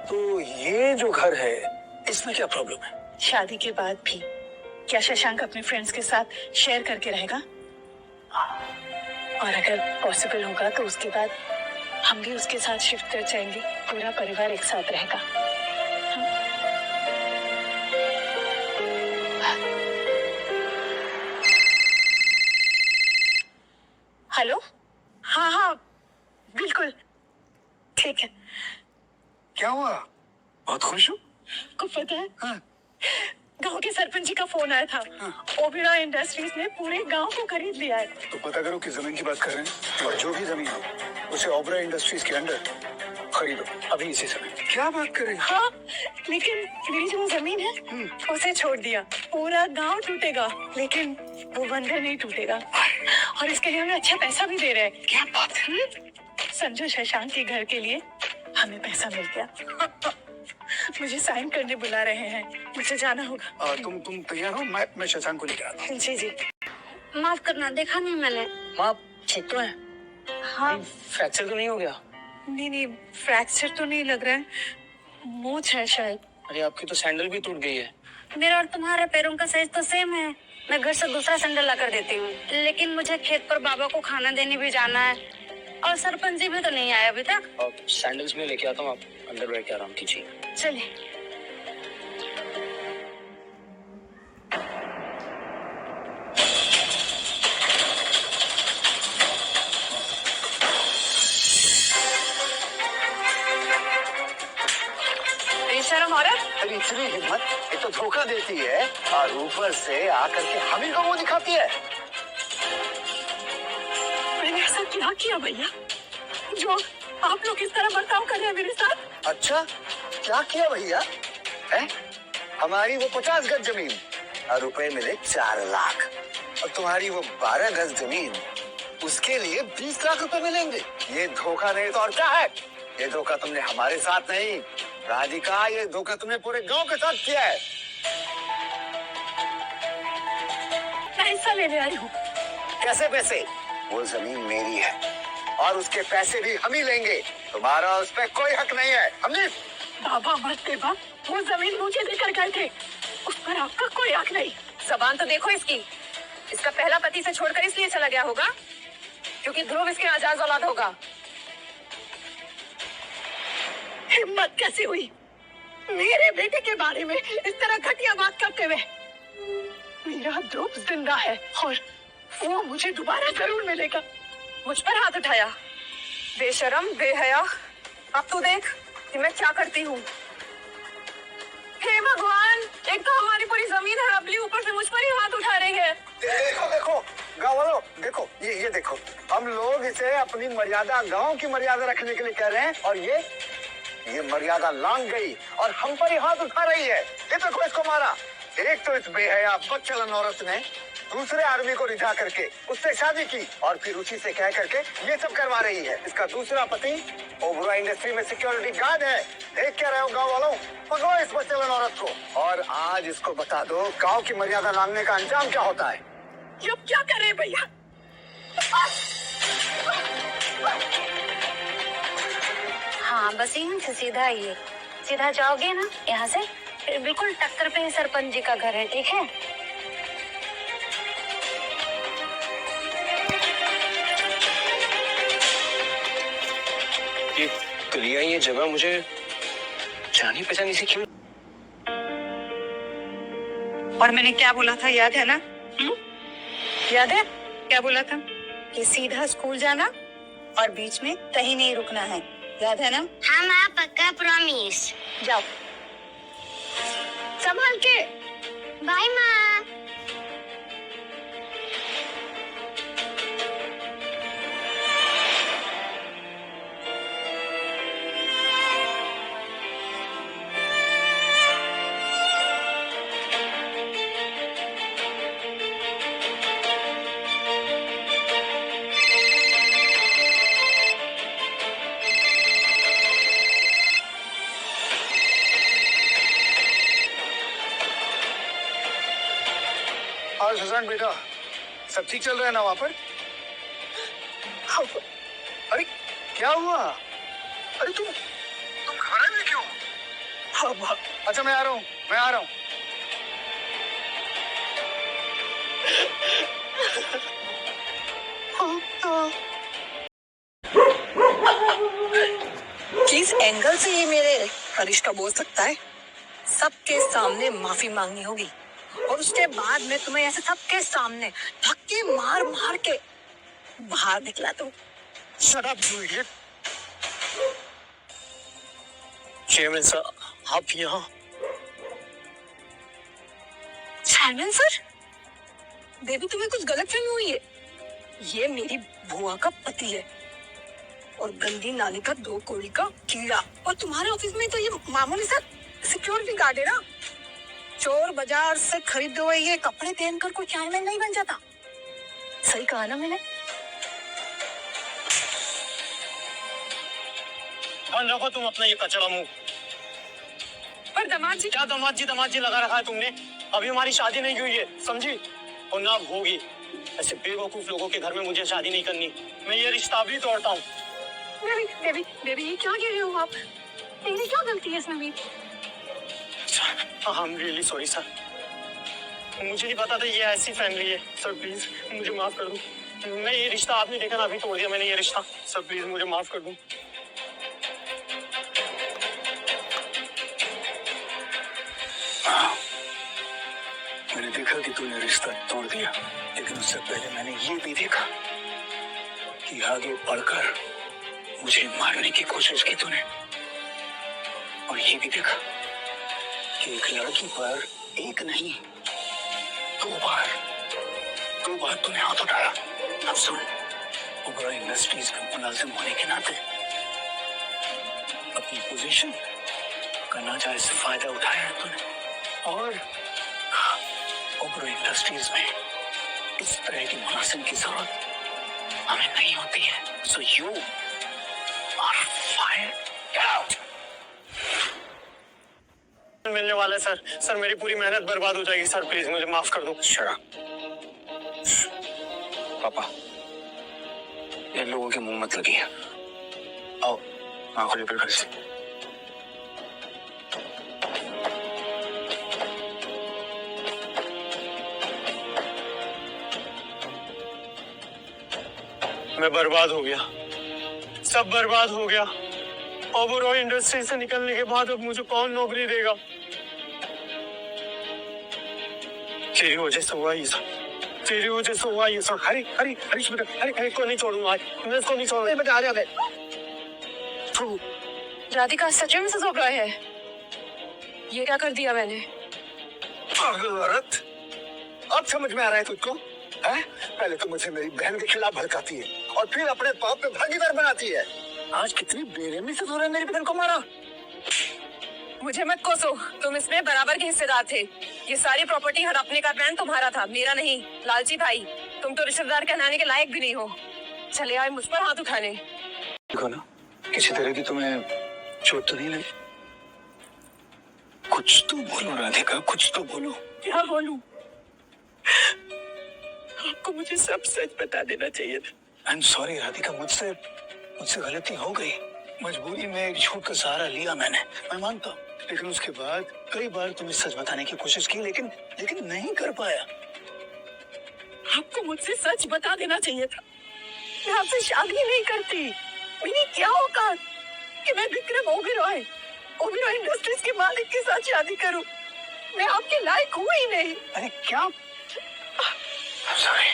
तो ये जो घर है इसमें क्या प्रॉब्लम है? शादी के बाद भी क्या शशांक अपने फ्रेंड्स के साथ शेयर करके रहेगा? और अगर पॉसिबल होगा तो उसके बाद हम भी उसके साथ शिफ्ट कर जाएंगे, पूरा परिवार एक साथ रहेगा। हेलो, हाँ हाँ बिल्कुल ठीक है। क्या हुआ? बहुत खुश हो? को पता है, हाँ। गांव के सरपंच जी का फोन आया था। ओबेरॉय इंडस्ट्रीज ने पूरे गांव को खरीद लिया है। तो पता करो कि जमीन की बात कर रहे हैं और जो भी जमीन है उसे ओबरा इंडस्ट्रीज के अंदर खरीदो अभी इसी समय। क्या बात कर रहे हैं? हाँ, लेकिन मेरी जो जमीन है उसे छोड़ दिया। पूरा गांव टूटेगा लेकिन वो बंधन नहीं टूटेगा और इसके लिए हमें अच्छा पैसा भी दे रहे हैं। क्या बात है? संजू शशांक के घर के लिए हमें पैसा मिल गया। मुझे साइन करने बुला रहे हैं, मुझे जाना होगा। तुम तैयार हो? मैं शशांक को लेकर आता हूँ। जी जी। माफ करना, देखा नहीं मैंने। माँ ठीक तो है? हाँ फ्रैक्चर तो नहीं हो गया? नहीं नहीं, फ्रैक्चर तो नहीं लग रहा है, मोच है शायद। अरे आपकी तो सैंडल भी टूट गई है। मेरा और तुम्हारे पैरों का साइज तो सेम है। मैं घर से दूसरा सैंडल ला कर देती हूँ, लेकिन मुझे खेत पर बाबा को खाना देने भी जाना है और सरपंच जी भी तो नहीं आए अभी तक। और सैंडल्स में लेके आता हूँ, आप अंदर बैठ के आराम कीजिए। चलिए। बेशरम औरत, अरे इतनी हिम्मत, ये तो धोखा देती है और ऊपर से आकर के हम ही को मुंह दिखाती है। मैंने ऐसा क्या किया भैया जो आप लोग इस तरह बर्ताव कर रहे हैं मेरे साथ? अच्छा क्या किया भैया? है हमारी वो 50 गज जमीन और रुपए मिले 4 लाख और तुम्हारी वो 12 गज जमीन, उसके लिए 20 लाख रुपए मिलेंगे। ये धोखा नहीं तो और क्या है? ये धोखा तुमने हमारे साथ नहीं राधिका, ये धोखा तुमने पूरे गांव के साथ किया है। पैसा लेने आई हूँ। कैसे पैसे? वो जमीन मेरी है और उसके पैसे भी हम ही लेंगे, तुम्हारा उस पर कोई हक नहीं है। हमने बाबा मरते वक्त वो जमीन मुझे देकर गए थे, उस पर आपका कोई हक नहीं। जबान तो देखो इसकी। इसका पहला पति से छोड़कर इसलिए चला गया होगा क्योंकि ध्रुव इसके आजाद औलाद होगा। हिम्मत कैसे हुई मेरे बेटे के बारे में इस तरह घटिया बात करते हुए? मेरा ध्रुव जिंदा है और वो मुझे दोबारा जरूर मिलेगा। मुझ पर हाथ उठाया, बेशरम बेहया। अब तू देख कि मैं क्या करती हूँ। हे भगवान, एक तो हमारी पूरी जमीन हड़प ली, ऊपर से मुझ पर ही हाथ उठा रही है। देखो देखो गाँव वालों, देखो ये देखो, हम लोग इसे अपनी मर्यादा, गांव की मर्यादा रखने के लिए कह रहे हैं और ये मर्यादा लांघ गई और हम पर ही हाथ उठा रही है। ये देखो इसको मारा। एक तो इस बेहया बदचलन औरत ने दूसरे आदमी को रिझा करके उससे शादी की और फिर उसी से कह करके ये सब करवा रही है। इसका दूसरा पति ओबेरॉय इंडस्ट्री में सिक्योरिटी गार्ड है। देख क्या रहे हो गाँव वालों, पकड़ो इस बदचलन औरत को और आज इसको बता दो गाँव की मर्यादा लांघने का अंजाम क्या होता है। ये अब क्या कर रहे हैं भैया? हाँ बस यहाँ से सीधा आइए, सीधा जाओगे ना यहाँ से, फिर बिल्कुल टक्कर पे ही सरपंच जी का घर है, ठीक है? ये गलियां, ये जगह मुझे जानी पहचानी सी क्यों? और मैंने क्या बोला था याद है ना? याद है क्या बोला था कि सीधा स्कूल जाना और बीच में कहीं नहीं रुकना है, याद है ना? हाँ माँ, पक्का प्रॉमिस। जाओ संभाल के। बाय माँ। और सुशांत बेटा, सब ठीक चल रहा है ना वहाँ पर? अरे क्या हुआ? अरे तुम घबरा में क्यों? अच्छा मैं आ रहा हूँ, मैं आ रहा हूँ। किस एंगल से ये मेरे रिश्ता बोल सकता है? सबके सामने माफी मांगनी होगी और उसके बाद मैं तुम्हें ऐसे सबके सामने धक्के मार मार के बाहर निकला दूं। Shut up, you idiot. Chairman sir, आप यहाँ? चेयरमैन सर, बेबी तुम्हें कुछ गलतफहमी हुई है। ये मेरी बुआ का पति है और गंदी नाली का 2 कौड़ी का कीड़ा। और तुम्हारे ऑफिस में तो ये मामूली सा सिक्योरिटी गार्ड है ना। चोर बाजार से खरीदे हुए ये कपड़े पहनकर कोई चेयरमैन नहीं बन जाता। सही कहा ना मैंने? बंद रखो तुम अपना ये कचरा मुंह। पर दामाद जी, क्या दामाद जी लगा रखा है तुमने? अभी हमारी शादी नहीं हुई है, समझी? और ना होगी। ऐसे बेवकूफ लोगों के घर में मुझे शादी नहीं करनी। मैं ये रिश्ता भी तोड़ता हूँ। बेबी बेबी बेबी ये क्या कह रहे हो आप? मेरी क्या गलती है इसमें भी? I am really sorry sir, मुझे नहीं पता था ये ऐसी फैमिली है। सर प्लीज मुझे माफ कर दो। मैं ये रिश्ता आपने देखा ना, अभी तोड़ दिया मैंने ये रिश्ता। सर प्लीज मुझे माफ कर दो। मैंने देखा कि तूने रिश्ता तोड़ दिया, लेकिन उससे पहले मैंने ये भी देखा कि आगे बढ़कर मुझे मारने की कोशिश की तूने। और ये भी देखा कि एक लड़की पर एक नहीं 2 बार तूने हाथ उठाया। अब सुन, ओबेरॉय इंडस्ट्रीज में मुलाजिम होने के नाते अपनी पोजीशन का नाजायज फायदा उठाया है तूने। और ओबेरॉय इंडस्ट्रीज में इस तरह की मुलाजिम की जरूरत हमें नहीं होती है। So you are fired. Get out. मिलने वाला है सर। सर मेरी पूरी मेहनत बर्बाद हो जाएगी। सर प्लीज मुझे माफ कर दो। शराब पापा, इन लोगों के मुंह मत लगी। आओ आंखों लेकर घर से। मैं बर्बाद हो गया, सब बर्बाद हो गया। ओबेरॉय इंडस्ट्री से निकलने के बाद अब मुझे कौन नौकरी देगा? तेरी वजह से हुआ ये सब, तेरी वजह से हुआ ये सब। हरी हरी हरीश बेटा, हरी को नहीं छोड़ूंगा आज, मैं इसको नहीं छोड़ूंगा। बेटा आ जा बे। राधिका सच में मिसेस ओबेरॉय है? ये क्या कर दिया मैंने? औरत, अब समझ में आ रहा है तुझको? है? पहले तो मुझे मेरी बहन के खिलाफ भड़काती है और फिर अपने पाप में भागीदार बनाती है। आज कितनी बेरहमी से तूने मेरी बहन को मारा। मुझे मत कोसो, तुम इसमें बराबर के हिस्सेदार थे। ये सारी प्रॉपर्टी हड़पने का प्लान तुम्हारा था, मेरा नहीं। लालची भाई, तुम तो रिश्तेदार कहलाने के लायक भी नहीं हो। चले आए मुझ पर हाथ उठाने। देखो ना, किसी तरह की तुम्हें चोट तो नहीं लगी? कुछ तो बोलो राधिका, कुछ तो बोलो। क्या बोलूं? आपको मुझे सब सच बता देना चाहिए था। आई एम सॉरी राधिका, मुझसे गलती हो गई। मजबूरी में एक झूठ का सहारा लिया मैंने, मैं मानता हूँ। लेकिन उसके बाद कई बार तुम्हें सच बताने की कोशिश की, लेकिन नहीं कर पाया। आपको मुझसे सच बता देना चाहिए था। मैं आपसे शादी नहीं करती। मेरी क्या औकात कि मैं विक्रम ओबेरॉय इंडस्ट्रीज के मालिक के साथ शादी करूं? मैं आपके लायक हूं ही नहीं। अरे क्या? सॉरी,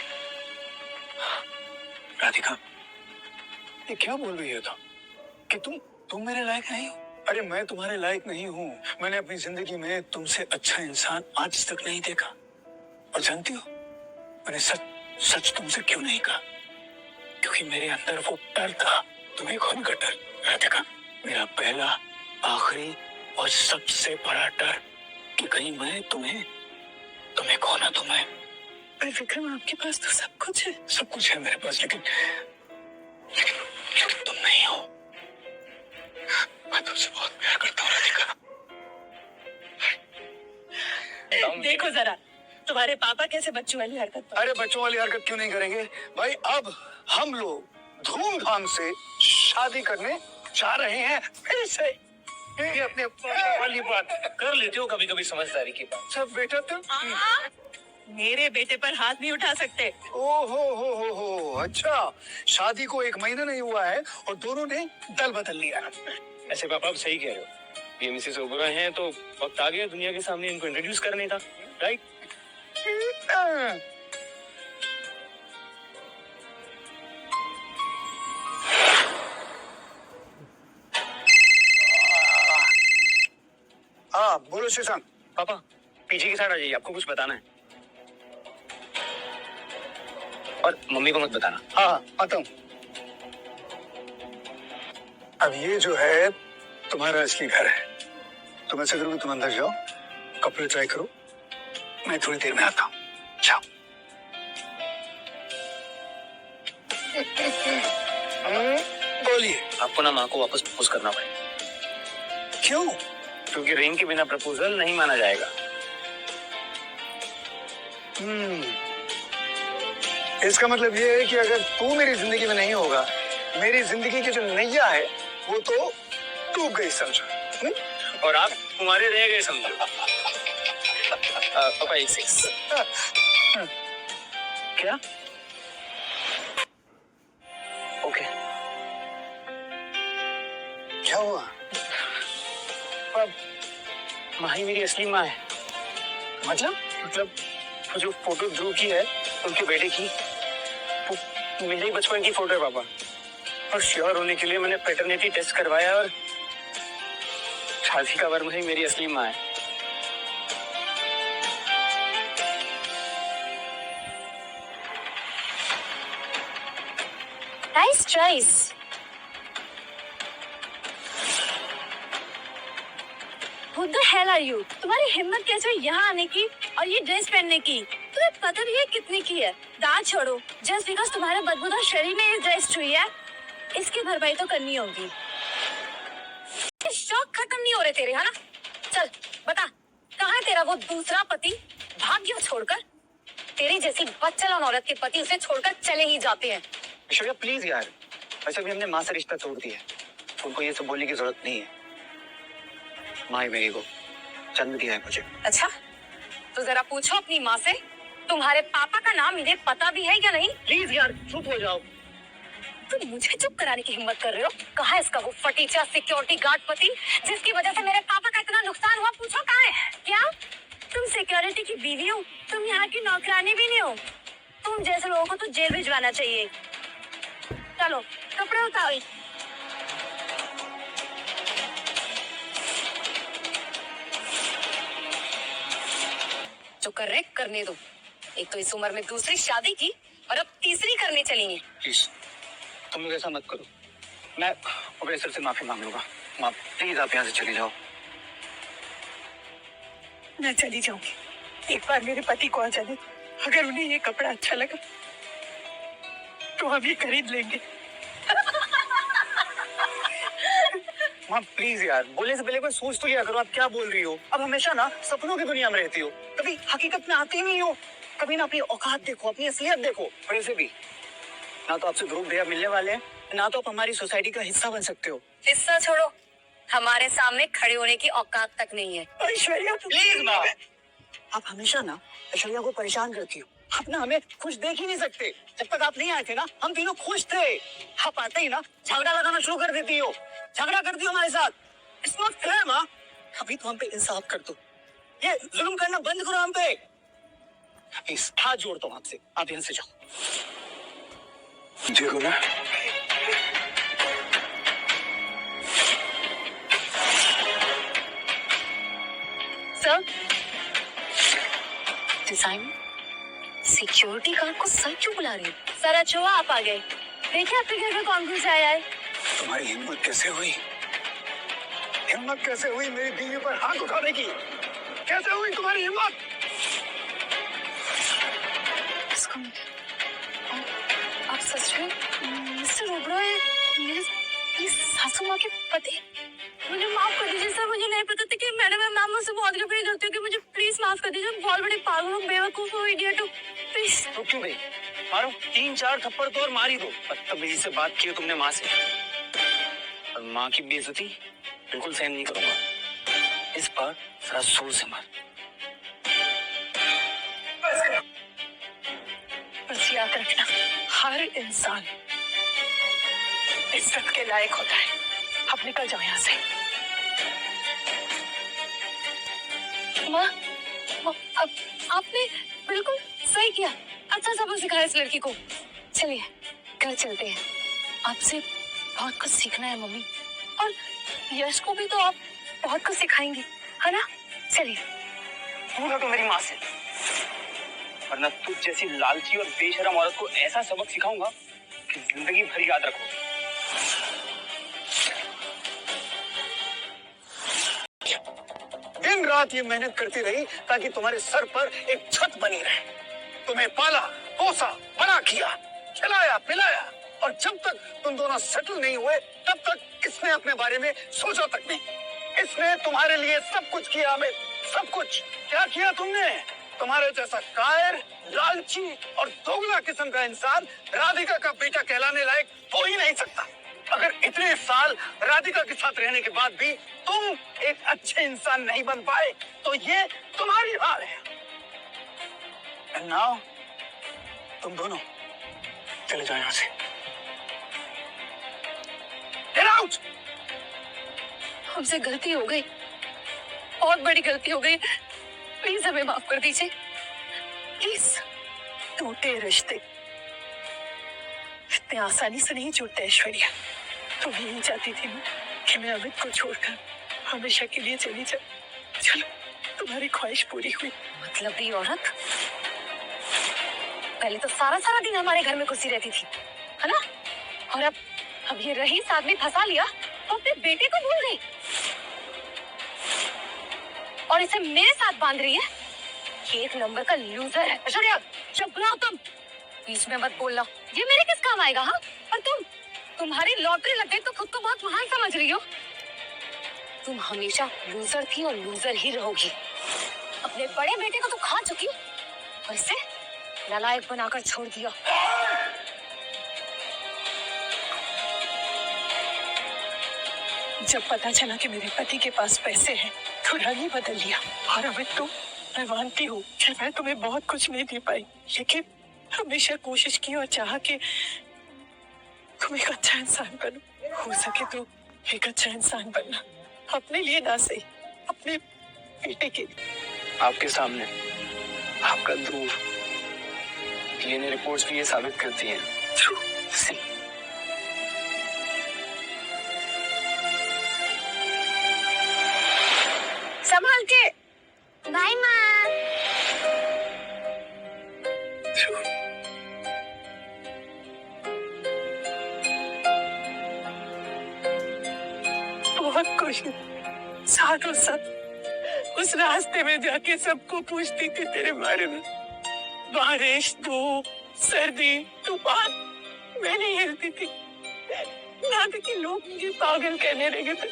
राधिका, ये क्या बोल रही है कि तुम मेरे लायक नहीं हो? अरे मैं तुम्हारे लायक नहीं हूँ। मैंने अपनी जिंदगी में तुमसे अच्छा इंसान आज तक नहीं देखा। और जानती हो मैंने सच सच तुमसे क्यों नहीं कहा? क्योंकि मेरे अंदर वो डर था, तुम्हें खोने का डर। राधिका, मेरा पहला, आखिरी और सबसे बड़ा डर कि कहीं मैं तुम्हें खोना तुम्हें। पर विक्रम, आपके पास तो सब कुछ है। सब कुछ है मेरे पास, लेकिन तुम नहीं हो। मैं तुमसे बहुत प्यार करता हूँ राधिका। देखो जरा, तुम्हारे पापा कैसे बच्चों वाली हरकत पर। अरे बच्चों वाली हरकत क्यों नहीं करेंगे भाई? अब हम लोग धूमधाम से शादी करने जा रहे हैं फिर से। ये अपने वाली बात कर लेते हो कभी कभी, समझदारी की बात। सब बेटा तुम मेरे बेटे पर हाथ नहीं उठा सकते। ओ हो, अच्छा शादी को 1 महीना नहीं हुआ है और दोनों ने दल बदल लिया। ऐसे पापा आप सही कह रहे हो, ये मिसेस ओबरा हैं तो वक्त आ गया दुनिया के सामने इनको इंट्रोड्यूस करने का, राइट? हाँ बोलो शशांक। पापा पीछे की साइड आ जाइए, आपको कुछ बताना है। और मम्मी को मत बताना। हाँ आता हूँ। अब ये जो है तुम्हारा असली घर है। तुम ऐसा करो कि तुम अंदर जाओ, कपड़े ट्राई करो, मैं थोड़ी देर में आता हूँ। जाओ। बोलिए। आपको ना माँ को वापस प्रपोज करना पड़ेगा। क्यों? क्योंकि रिंग के बिना प्रपोजल नहीं माना जाएगा। इसका मतलब ये है कि अगर तू मेरी जिंदगी में नहीं होगा, मेरी जिंदगी की जो नैया है वो तो डूब गई समझो। और आप तुम्हारे रह गए समझो। पापा 1-6 क्या? ओके। क्या हुआ? माँ ही मेरी असली माँ है। मतलब वो जो फोटो ध्रुव की है उनके बेटे की, वो मेरे ही बचपन की फोटो है पापा। और श्योर होने के लिए मैंने पैटर्निटी टेस्ट करवाया और शादी का वर ही मेरी असली माँ है। Nice choice. Who the hell are you? तुम्हारी हिम्मत कैसे हुई यहाँ आने की और ये ड्रेस पहनने की? तुम्हें पता भी है कितने की है? दांत छोड़ो, जस्ट बिकॉज तुम्हारे बदबूदार शरीर में ये ड्रेस छुई है, इसकी भरपाई तो करनी होगी। शौक खत्म नहीं हो रहे तेरे, है ना? चल बता, कहाँ है तेरा वो दूसरा पति? भाग गया छोड़कर। तेरी जैसी बच्चलन औरत के पति उसे छोड़कर चले ही जाते हैं। ऐश्वर्या प्लीज यार, वैसे भी हमने माँ से रिश्ता तोड़ दिया है, उनको ये सब बोलने की जरूरत नहीं है। माँ ही मेरी को जन्म दिया है मुझे। अच्छा, तो जरा पूछो अपनी माँ से, तुम्हारे पापा का नाम इन्हें पता भी है या नहीं? प्लीज यार चुप हो जाओ। तुम मुझे चुप कराने की हिम्मत कर रहे हो? कहाँ है इसका वो फटीचा सिक्योरिटी गार्ड पति जिसकी वजह से मेरे पापा का इतना नुकसान हुआ? पूछो कहाँ है? क्या तुम सिक्योरिटी की बीवी हो? तुम यहाँ की नौकरानी भी नहीं हो। तुम जैसे लोगों को तो जेल भिजवाना चाहिए। चलो कपड़े उतारो। जो कर रहे करने दो। एक तो इस उम्र में दूसरी शादी की और अब तीसरी करने चलेंगे। प्लीज तुम लोग ऐसा मत करो, मैं ऑपरेटर से माफी मांग लूंगा। माँ प्लीज आप यहाँ से चली जाओ। मैं चली जाऊंगी, एक बार मेरे पति को आ जाने। अगर उन्हें ये कपड़ा अच्छा लगा तो हम ये खरीद लेंगे। माँ प्लीज यार, बोलने से पहले कोई सोच तो लिया करो, आप क्या बोल रही हो? अब हमेशा ना सपनों की दुनिया में रहती हो, कभी हकीकत में आती नहीं हो। कभी ना अपनी औकात देखो, अपनी असलियत देखो। और ऐसे भी ना तो आपसे ध्रुव भैया मिलने वाले हैं, ना तो आप हमारी सोसाइटी का हिस्सा बन सकते हो। हिस्सा छोड़ो, हमारे सामने खड़े होने की औकात तक नहीं है। ऐश्वर्या प्लीज माँ, आप हमेशा ना ऐश्वर्या को परेशान करती हो। आप ना हमें खुश देख ही नहीं सकते। जब तक आप नहीं आए थे ना हम तीनों खुश थे। आप आते ही ना झगड़ा लगाना शुरू कर देती हो, झगड़ा करती हो हमारे साथ। इट्स नॉट फेयर माँ, अभी तो हम पे इंसाफ कर दो, ये जुल्म करना बंद करो हम पे। प्लीज हाथ जोड़ता हूँ आपसे, आप यहाँ से जाओ। देखो ना, सर, डिजाइन सिक्योरिटी गार्ड को सर क्यों बुला रही है? सर अच्छा हुआ आप आ गए। देखिए आपके घर में कौन घुस आया है। तुम्हारी हिम्मत कैसे हुई? हिम्मत कैसे हुई मेरी बीवी पर हाथ उठाने की? कैसे हुई तुम्हारी हिम्मत? आप सच में मिस्टर ओबरॉय मेरी सासू माँ के पति? मुझे माफ कर दीजिए सर, मुझे नहीं पता था कि मैडम मैम मुझसे बहुत बड़ी गलती हो गई। मुझे प्लीज माफ कर दीजिए, बहुत बड़े पागल हूँ, बेवकूफ हूँ, इडियट हूँ, प्लीज। तो क्यों गई? मारो 3-4 थप्पड़ तो और मार ही दो। बदतमीजी से बात की तुमने माँ से, और माँ की बेइज्जती बिल्कुल सहन नहीं करूंगा। इस बार जरा जोर से मार। बस याद रखना, हर इंसान इज्जत के लायक होता है। अब निकल जाओ यहाँ से। माँ, अब आपने बिल्कुल सही किया, अच्छा सबक सिखाया इस लड़की को। चलिए घर चलते हैं, आपसे बहुत कुछ सीखना है मम्मी, और यश को भी तो आप बहुत कुछ सिखाएंगी, है ना? चलिए। पूरा तो मेरी माँ से, वरना तुझ जैसी लालची और बेशरम औरत को ऐसा सबक सिखाऊंगा कि जिंदगी भर याद रखोगे। दिन रात ये मेहनत करती रही ताकि तुम्हारे सर पर एक छत बनी रहे। तुम्हें पाला, पोसा, बड़ा किया, खिलाया, पिलाया, और जब तक तुम दोनों सेटल नहीं हुए तब तक इसने अपने बारे में सोचा तक नहीं। इसने तुम्हारे लिए सब कुछ किया अमित, सब कुछ। क्या किया तुमने? तुम्हारे जैसा कायर, लालची और दोगला किस्म का इंसान राधिका का बेटा कहलाने लायक हो ही नहीं सकता। अगर इतने साल राधिका के साथ रहने के बाद भी तुम एक अच्छे इंसान नहीं बन पाए तो ये तुम्हारी हार है। And now, तुम दोनों चले जाओ यहाँ से। Get out! हमसे गलती हो गई, बहुत बड़ी गलती हो गई, प्लीज हमें माफ कर दीजिए, प्लीज। टूटे रिश्ते इतने आसानी से नहीं टूटते ऐश्वर्या। तुम यही चाहती थी ना कि मैं अमित को छोड़कर हमेशा के लिए चली जाऊं। चलो, तुम्हारी ख्वाहिश पूरी हुई। मतलब ये औरत पहले तो सारा दिन हमारे घर में घुसी रहती थी, है ना? और अब ये रईस आदमी फंसा लिया तो अपने बेटे को भूल गई, और इसे मेरे साथ बांध रही है। ये एक नंबर का लूजर है। ऐश्वर्या चुप रहो तुम, बीच में मत बोलना, ये मेरे किस काम आएगा? हाँ, और तुम्हारी लॉटरी लग गई तो खुद को बहुत महान समझ रही हो। तुम हमेशा लूजर थी और लूजर ही रहोगी। अपने बड़े बेटे को तो खा चुकी और इसे नालायक बनाकर छोड़ दिया। जब पता चला कि मेरे पति के पास पैसे हैं तो रंग ही बदल लिया। और अमित तो मैं मानती हूँ कि मैं तुम्हें बहुत कुछ नहीं दे पाई, लेकिन हमेशा कोशिश की और चाहा कि तुम एक अच्छा इंसान बनो। हो सके तो एक अच्छा इंसान बनना, अपने लिए ना सही, अपने बेटे के लिए। आपके सामने आपका ध्रुव, डीएनए रिपोर्ट्स भी ये साबित करती हैं। संभाल के। बाय माँ। बहुत खुश हूँ। साथों साथ उस रास्ते में जाके सबको पूछती थी तेरे बारे में। बारिश, धूप, सर्दी, तूफान, मैं नहीं हिलती थी। यहाँ तक कि लोग मुझे पागल कहने लगे थे।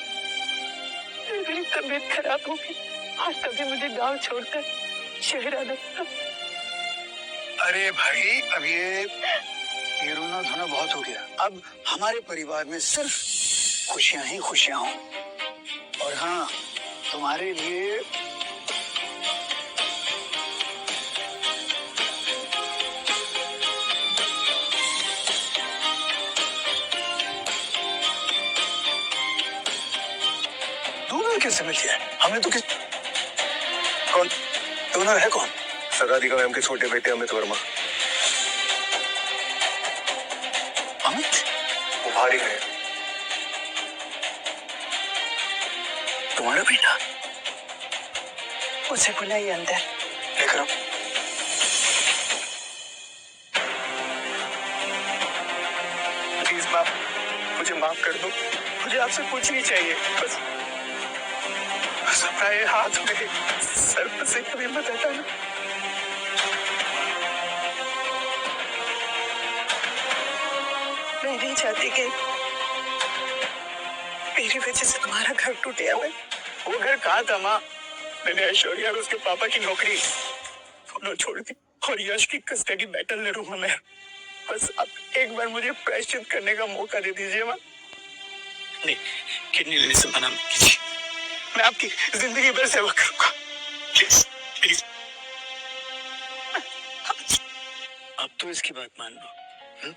मेरी तबीयत खराब हो गई और तभी मुझे गांव छोड़कर शहर आना पड़ा। अरे भाई, अब ये रोना धोना बहुत हो गया। अब हमारे परिवार में सिर्फ खुशियां ही खुशियां हों। और हाँ, तुम्हारे लिए दोनों कैसे मिल गया? हमें तो कौन दोनों है? कौन? राधिका मैम के छोटे बेटे अमित वर्मा। अमित वो भारी है। तुम्हारा बेटा? उसे बुलाइए अंदर। लेकर आओ। प्लीज माफ, मुझे माफ कर दो। मुझे आपसे कुछ नहीं चाहिए, बस अपना ये हाथ मेरे सर पर से कभी मत हटाना। मैं नहीं चाहती कि मेरी वजह से तुम्हारा घर टूटे। अमित वो घर कहाँ था माँ? मैंने ऐश्वर्या और उसके पापा की नौकरी दोनों छोड़ दी और यश की कस्टडी बैटल ले लूंगा मैं। बस आप एक बार मुझे प्रायश्चित करने का मौका दे दीजिए माँ। नहीं, किडनी लेने से मना मत कीजिए। मैं आपकी जिंदगी भर सेवा करूंगा। Please please. अब तो इसकी बात मान लो।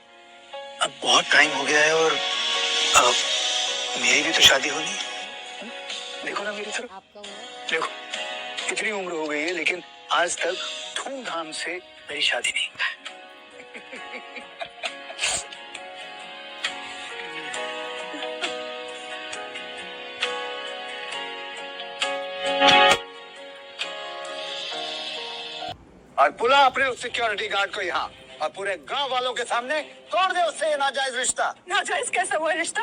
अब बहुत टाइम हो गया है और अब मेरी भी तो शादी होनी है। देखो ना मेरी तरफ, देखो कितनी उम्र हो गई है लेकिन आज तक धूमधाम से मेरी शादी नहीं। और बुला अपने उस सिक्योरिटी गार्ड को यहाँ और पूरे गांव वालों के सामने तोड़ दे उससे ये नाजायज रिश्ता। नाजायज कैसा हुआ रिश्ता?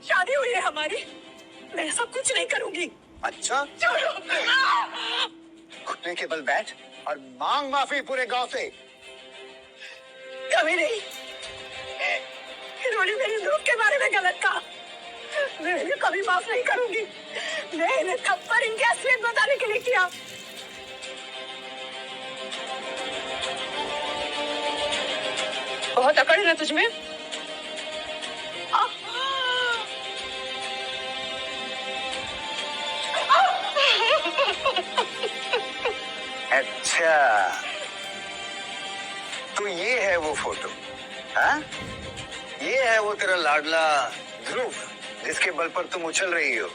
शादी हुई है हमारी। मैं सब कुछ नहीं करूंगी। अच्छा, घुटने के बल बैठ और मांग माफी पूरे गांव से। कभी नहीं। इन्होंने मेरे दोस्त के बारे में गलत कहा। मैं इन्हें कभी माफ नहीं करूंगी। मैं इन्हें थप्पड़ इनकी असलियत बताने के लिए किया। बहुत अकड़ है ना तुझमें? अच्छा, तो ये है वो फोटो, हाँ? ये है वो तेरा लाडला ध्रुव जिसके बल पर तुम उछल रही हो।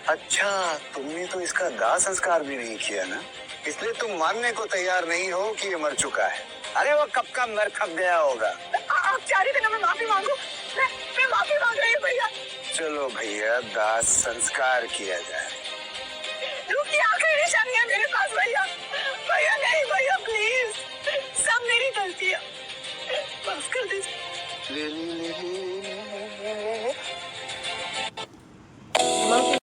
अच्छा, तुमने तो इसका दाह संस्कार भी नहीं किया ना, इसलिए तुम मानने को तैयार नहीं हो कि ये मर चुका है। अरे वो कब का मर खप गया होगा। आप चाह रहे थे ना मैं माफी मांगू? मैं माफी मांग रही हूँ भैया। चलो भैया, दाह संस्कार किया जाए। ध्रुव की आखिरी निशानी है मेरे पास भैया। भैया नहीं भैया, प्लीज, सब मेरी गलती है, माफ कर दीजिए।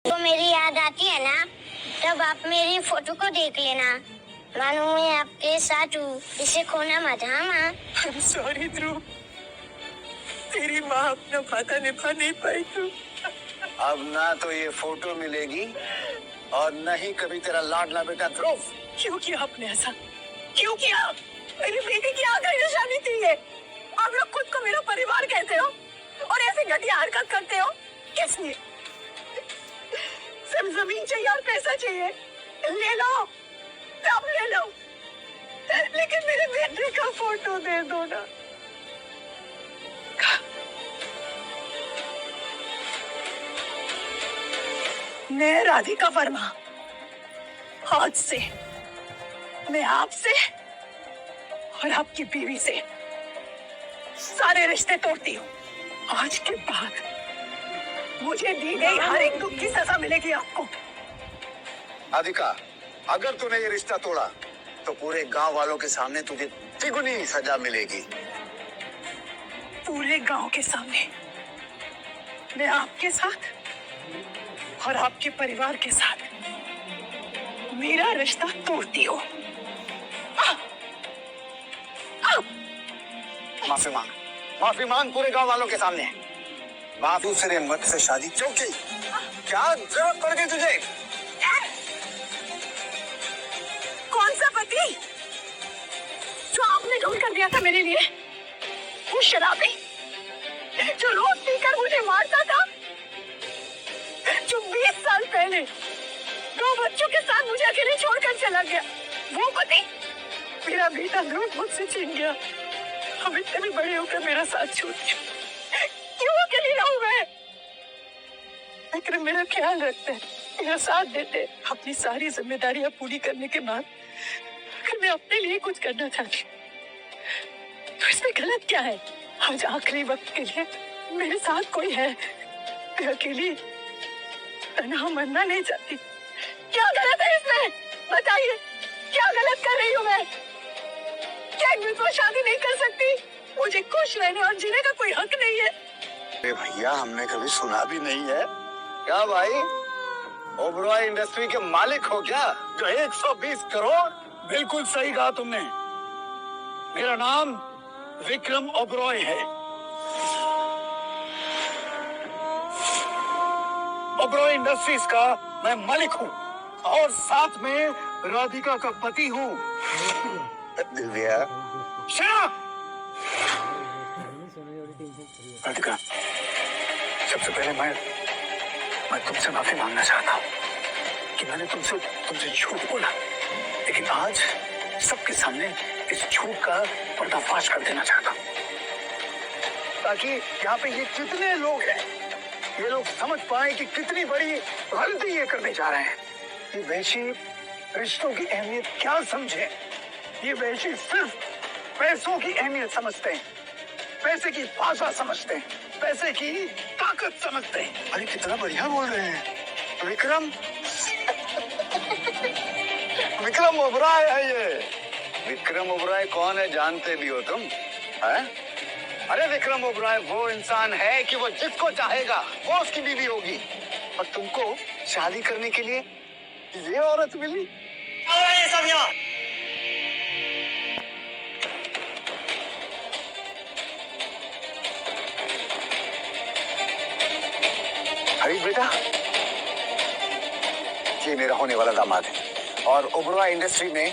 तो मेरी याद आती है ना, तब आप मेरी फोटो को देख लेना। मानो मैं आपके साथ हूँ, इसे खोना मत। हाँ माँ। सॉरी ध्रुव, तेरी माँ अपना वादा निभा नहीं पाई। तू अब ना तो ये फोटो मिलेगी और न ही कभी तेरा लाडला बेटा ध्रुव। क्यों किया आपने ऐसा? क्यों किया? मेरी बेटी की आखिरी निशानी थी ये। आप लोग खुद को मेरा परिवार कहते हो और ऐसे घटिया हरकत करते हो किस लिए? सिर्फ जमीन चाहिए और पैसा चाहिए, ले लो, सब ले लो, लेकिन मेरे बेटे का फोटो दे दो ना। मैं राधिका वर्मा, आज से मैं आपसे और आपकी बीवी से सारे रिश्ते तोड़ती हूँ। आज के बाद मुझे दी गई हर एक दुख की सजा मिलेगी आपको। राधिका, अगर तूने ये रिश्ता तोड़ा तो पूरे गांव वालों के सामने तुझे तिगुनी सजा मिलेगी। पूरे गांव के सामने मैं आपके साथ और आपके परिवार के साथ मेरा रिश्ता तोड़ती हूँ। माफी मांग पूरे गांव वालों के सामने। माफी दूसरे मत से शादी क्यों की? क्या जरूरत पड़ गई तुझे? कौन सा पति जो आपने ढूंढ कर दिया था मेरे लिए? वो शराबी जो रोज पीकर मुझे मारता था, जो 20 साल पहले 2 बच्चों के साथ मुझे अकेले छोड़कर चला गया, वो पति मेरा बेटा ध्रुव मुझसे छीन गया। हम इतने भी बड़े होकर मेरा साथ छोड़ दिया। क्यों अकेली रहूं मैं? लेकिन मेरा ख्याल रखते हैं, मेरा साथ देते हैं। अपनी सारी जिम्मेदारियां पूरी करने के बाद अगर मैं अपने लिए कुछ करना चाहती तो इसमें गलत क्या है? आज आखिरी वक्त के लिए मेरे साथ कोई है। मैं अकेली तन्हा मरना नहीं चाहती। क्या गलत है इसमें? बताइए, क्या गलत कर रही हूँ मैं? क्या एक विधवा शादी नहीं कर सकती? मुझे खुश रहने और जीने का कोई हक नहीं है? अरे भैया, हमने कभी सुना भी नहीं है। क्या भाई, ओबरॉय इंडस्ट्री के मालिक हो क्या? जो 120 करोड़, बिल्कुल सही कहा तुमने। मेरा नाम विक्रम ओबरॉय है। ओबरॉय इंडस्ट्रीज का मैं मालिक हूँ और साथ में राधिका का पति हूँ। दिव्या, राधिका, सबसे पहले मैं तुमसे माफी मांगना चाहता हूँ कि मैंने तुमसे झूठ बोला, लेकिन आज सबके सामने इस झूठ का पर्दाफाश कर देना चाहता हूँ, ताकि यहाँ पे ये जितने लोग हैं, ये लोग समझ पाए कि कितनी बड़ी गलती ये करने जा रहे हैं। ये वैशी रिश्तों की अहमियत क्या समझे? ये वैशी सिर्फ पैसों की अहमियत समझते हैं, पैसे की भाषा समझते हैं, पैसे की ताकत समझते हैं। अरे कितना बढ़िया बोल रहे हैं विक्रम। विक्रम ओबरॉय है ये। विक्रम ओबरॉय कौन है जानते भी हो तुम? हैं? अरे विक्रम ओबरॉय वो इंसान है कि वो जिसको चाहेगा वो उसकी बीवी होगी, और तुमको शादी करने के लिए ये औरत मिली। सब यहाँ हरीश बेटा, ये मेरा होने वाला दामाद है और ओबरॉय इंडस्ट्री में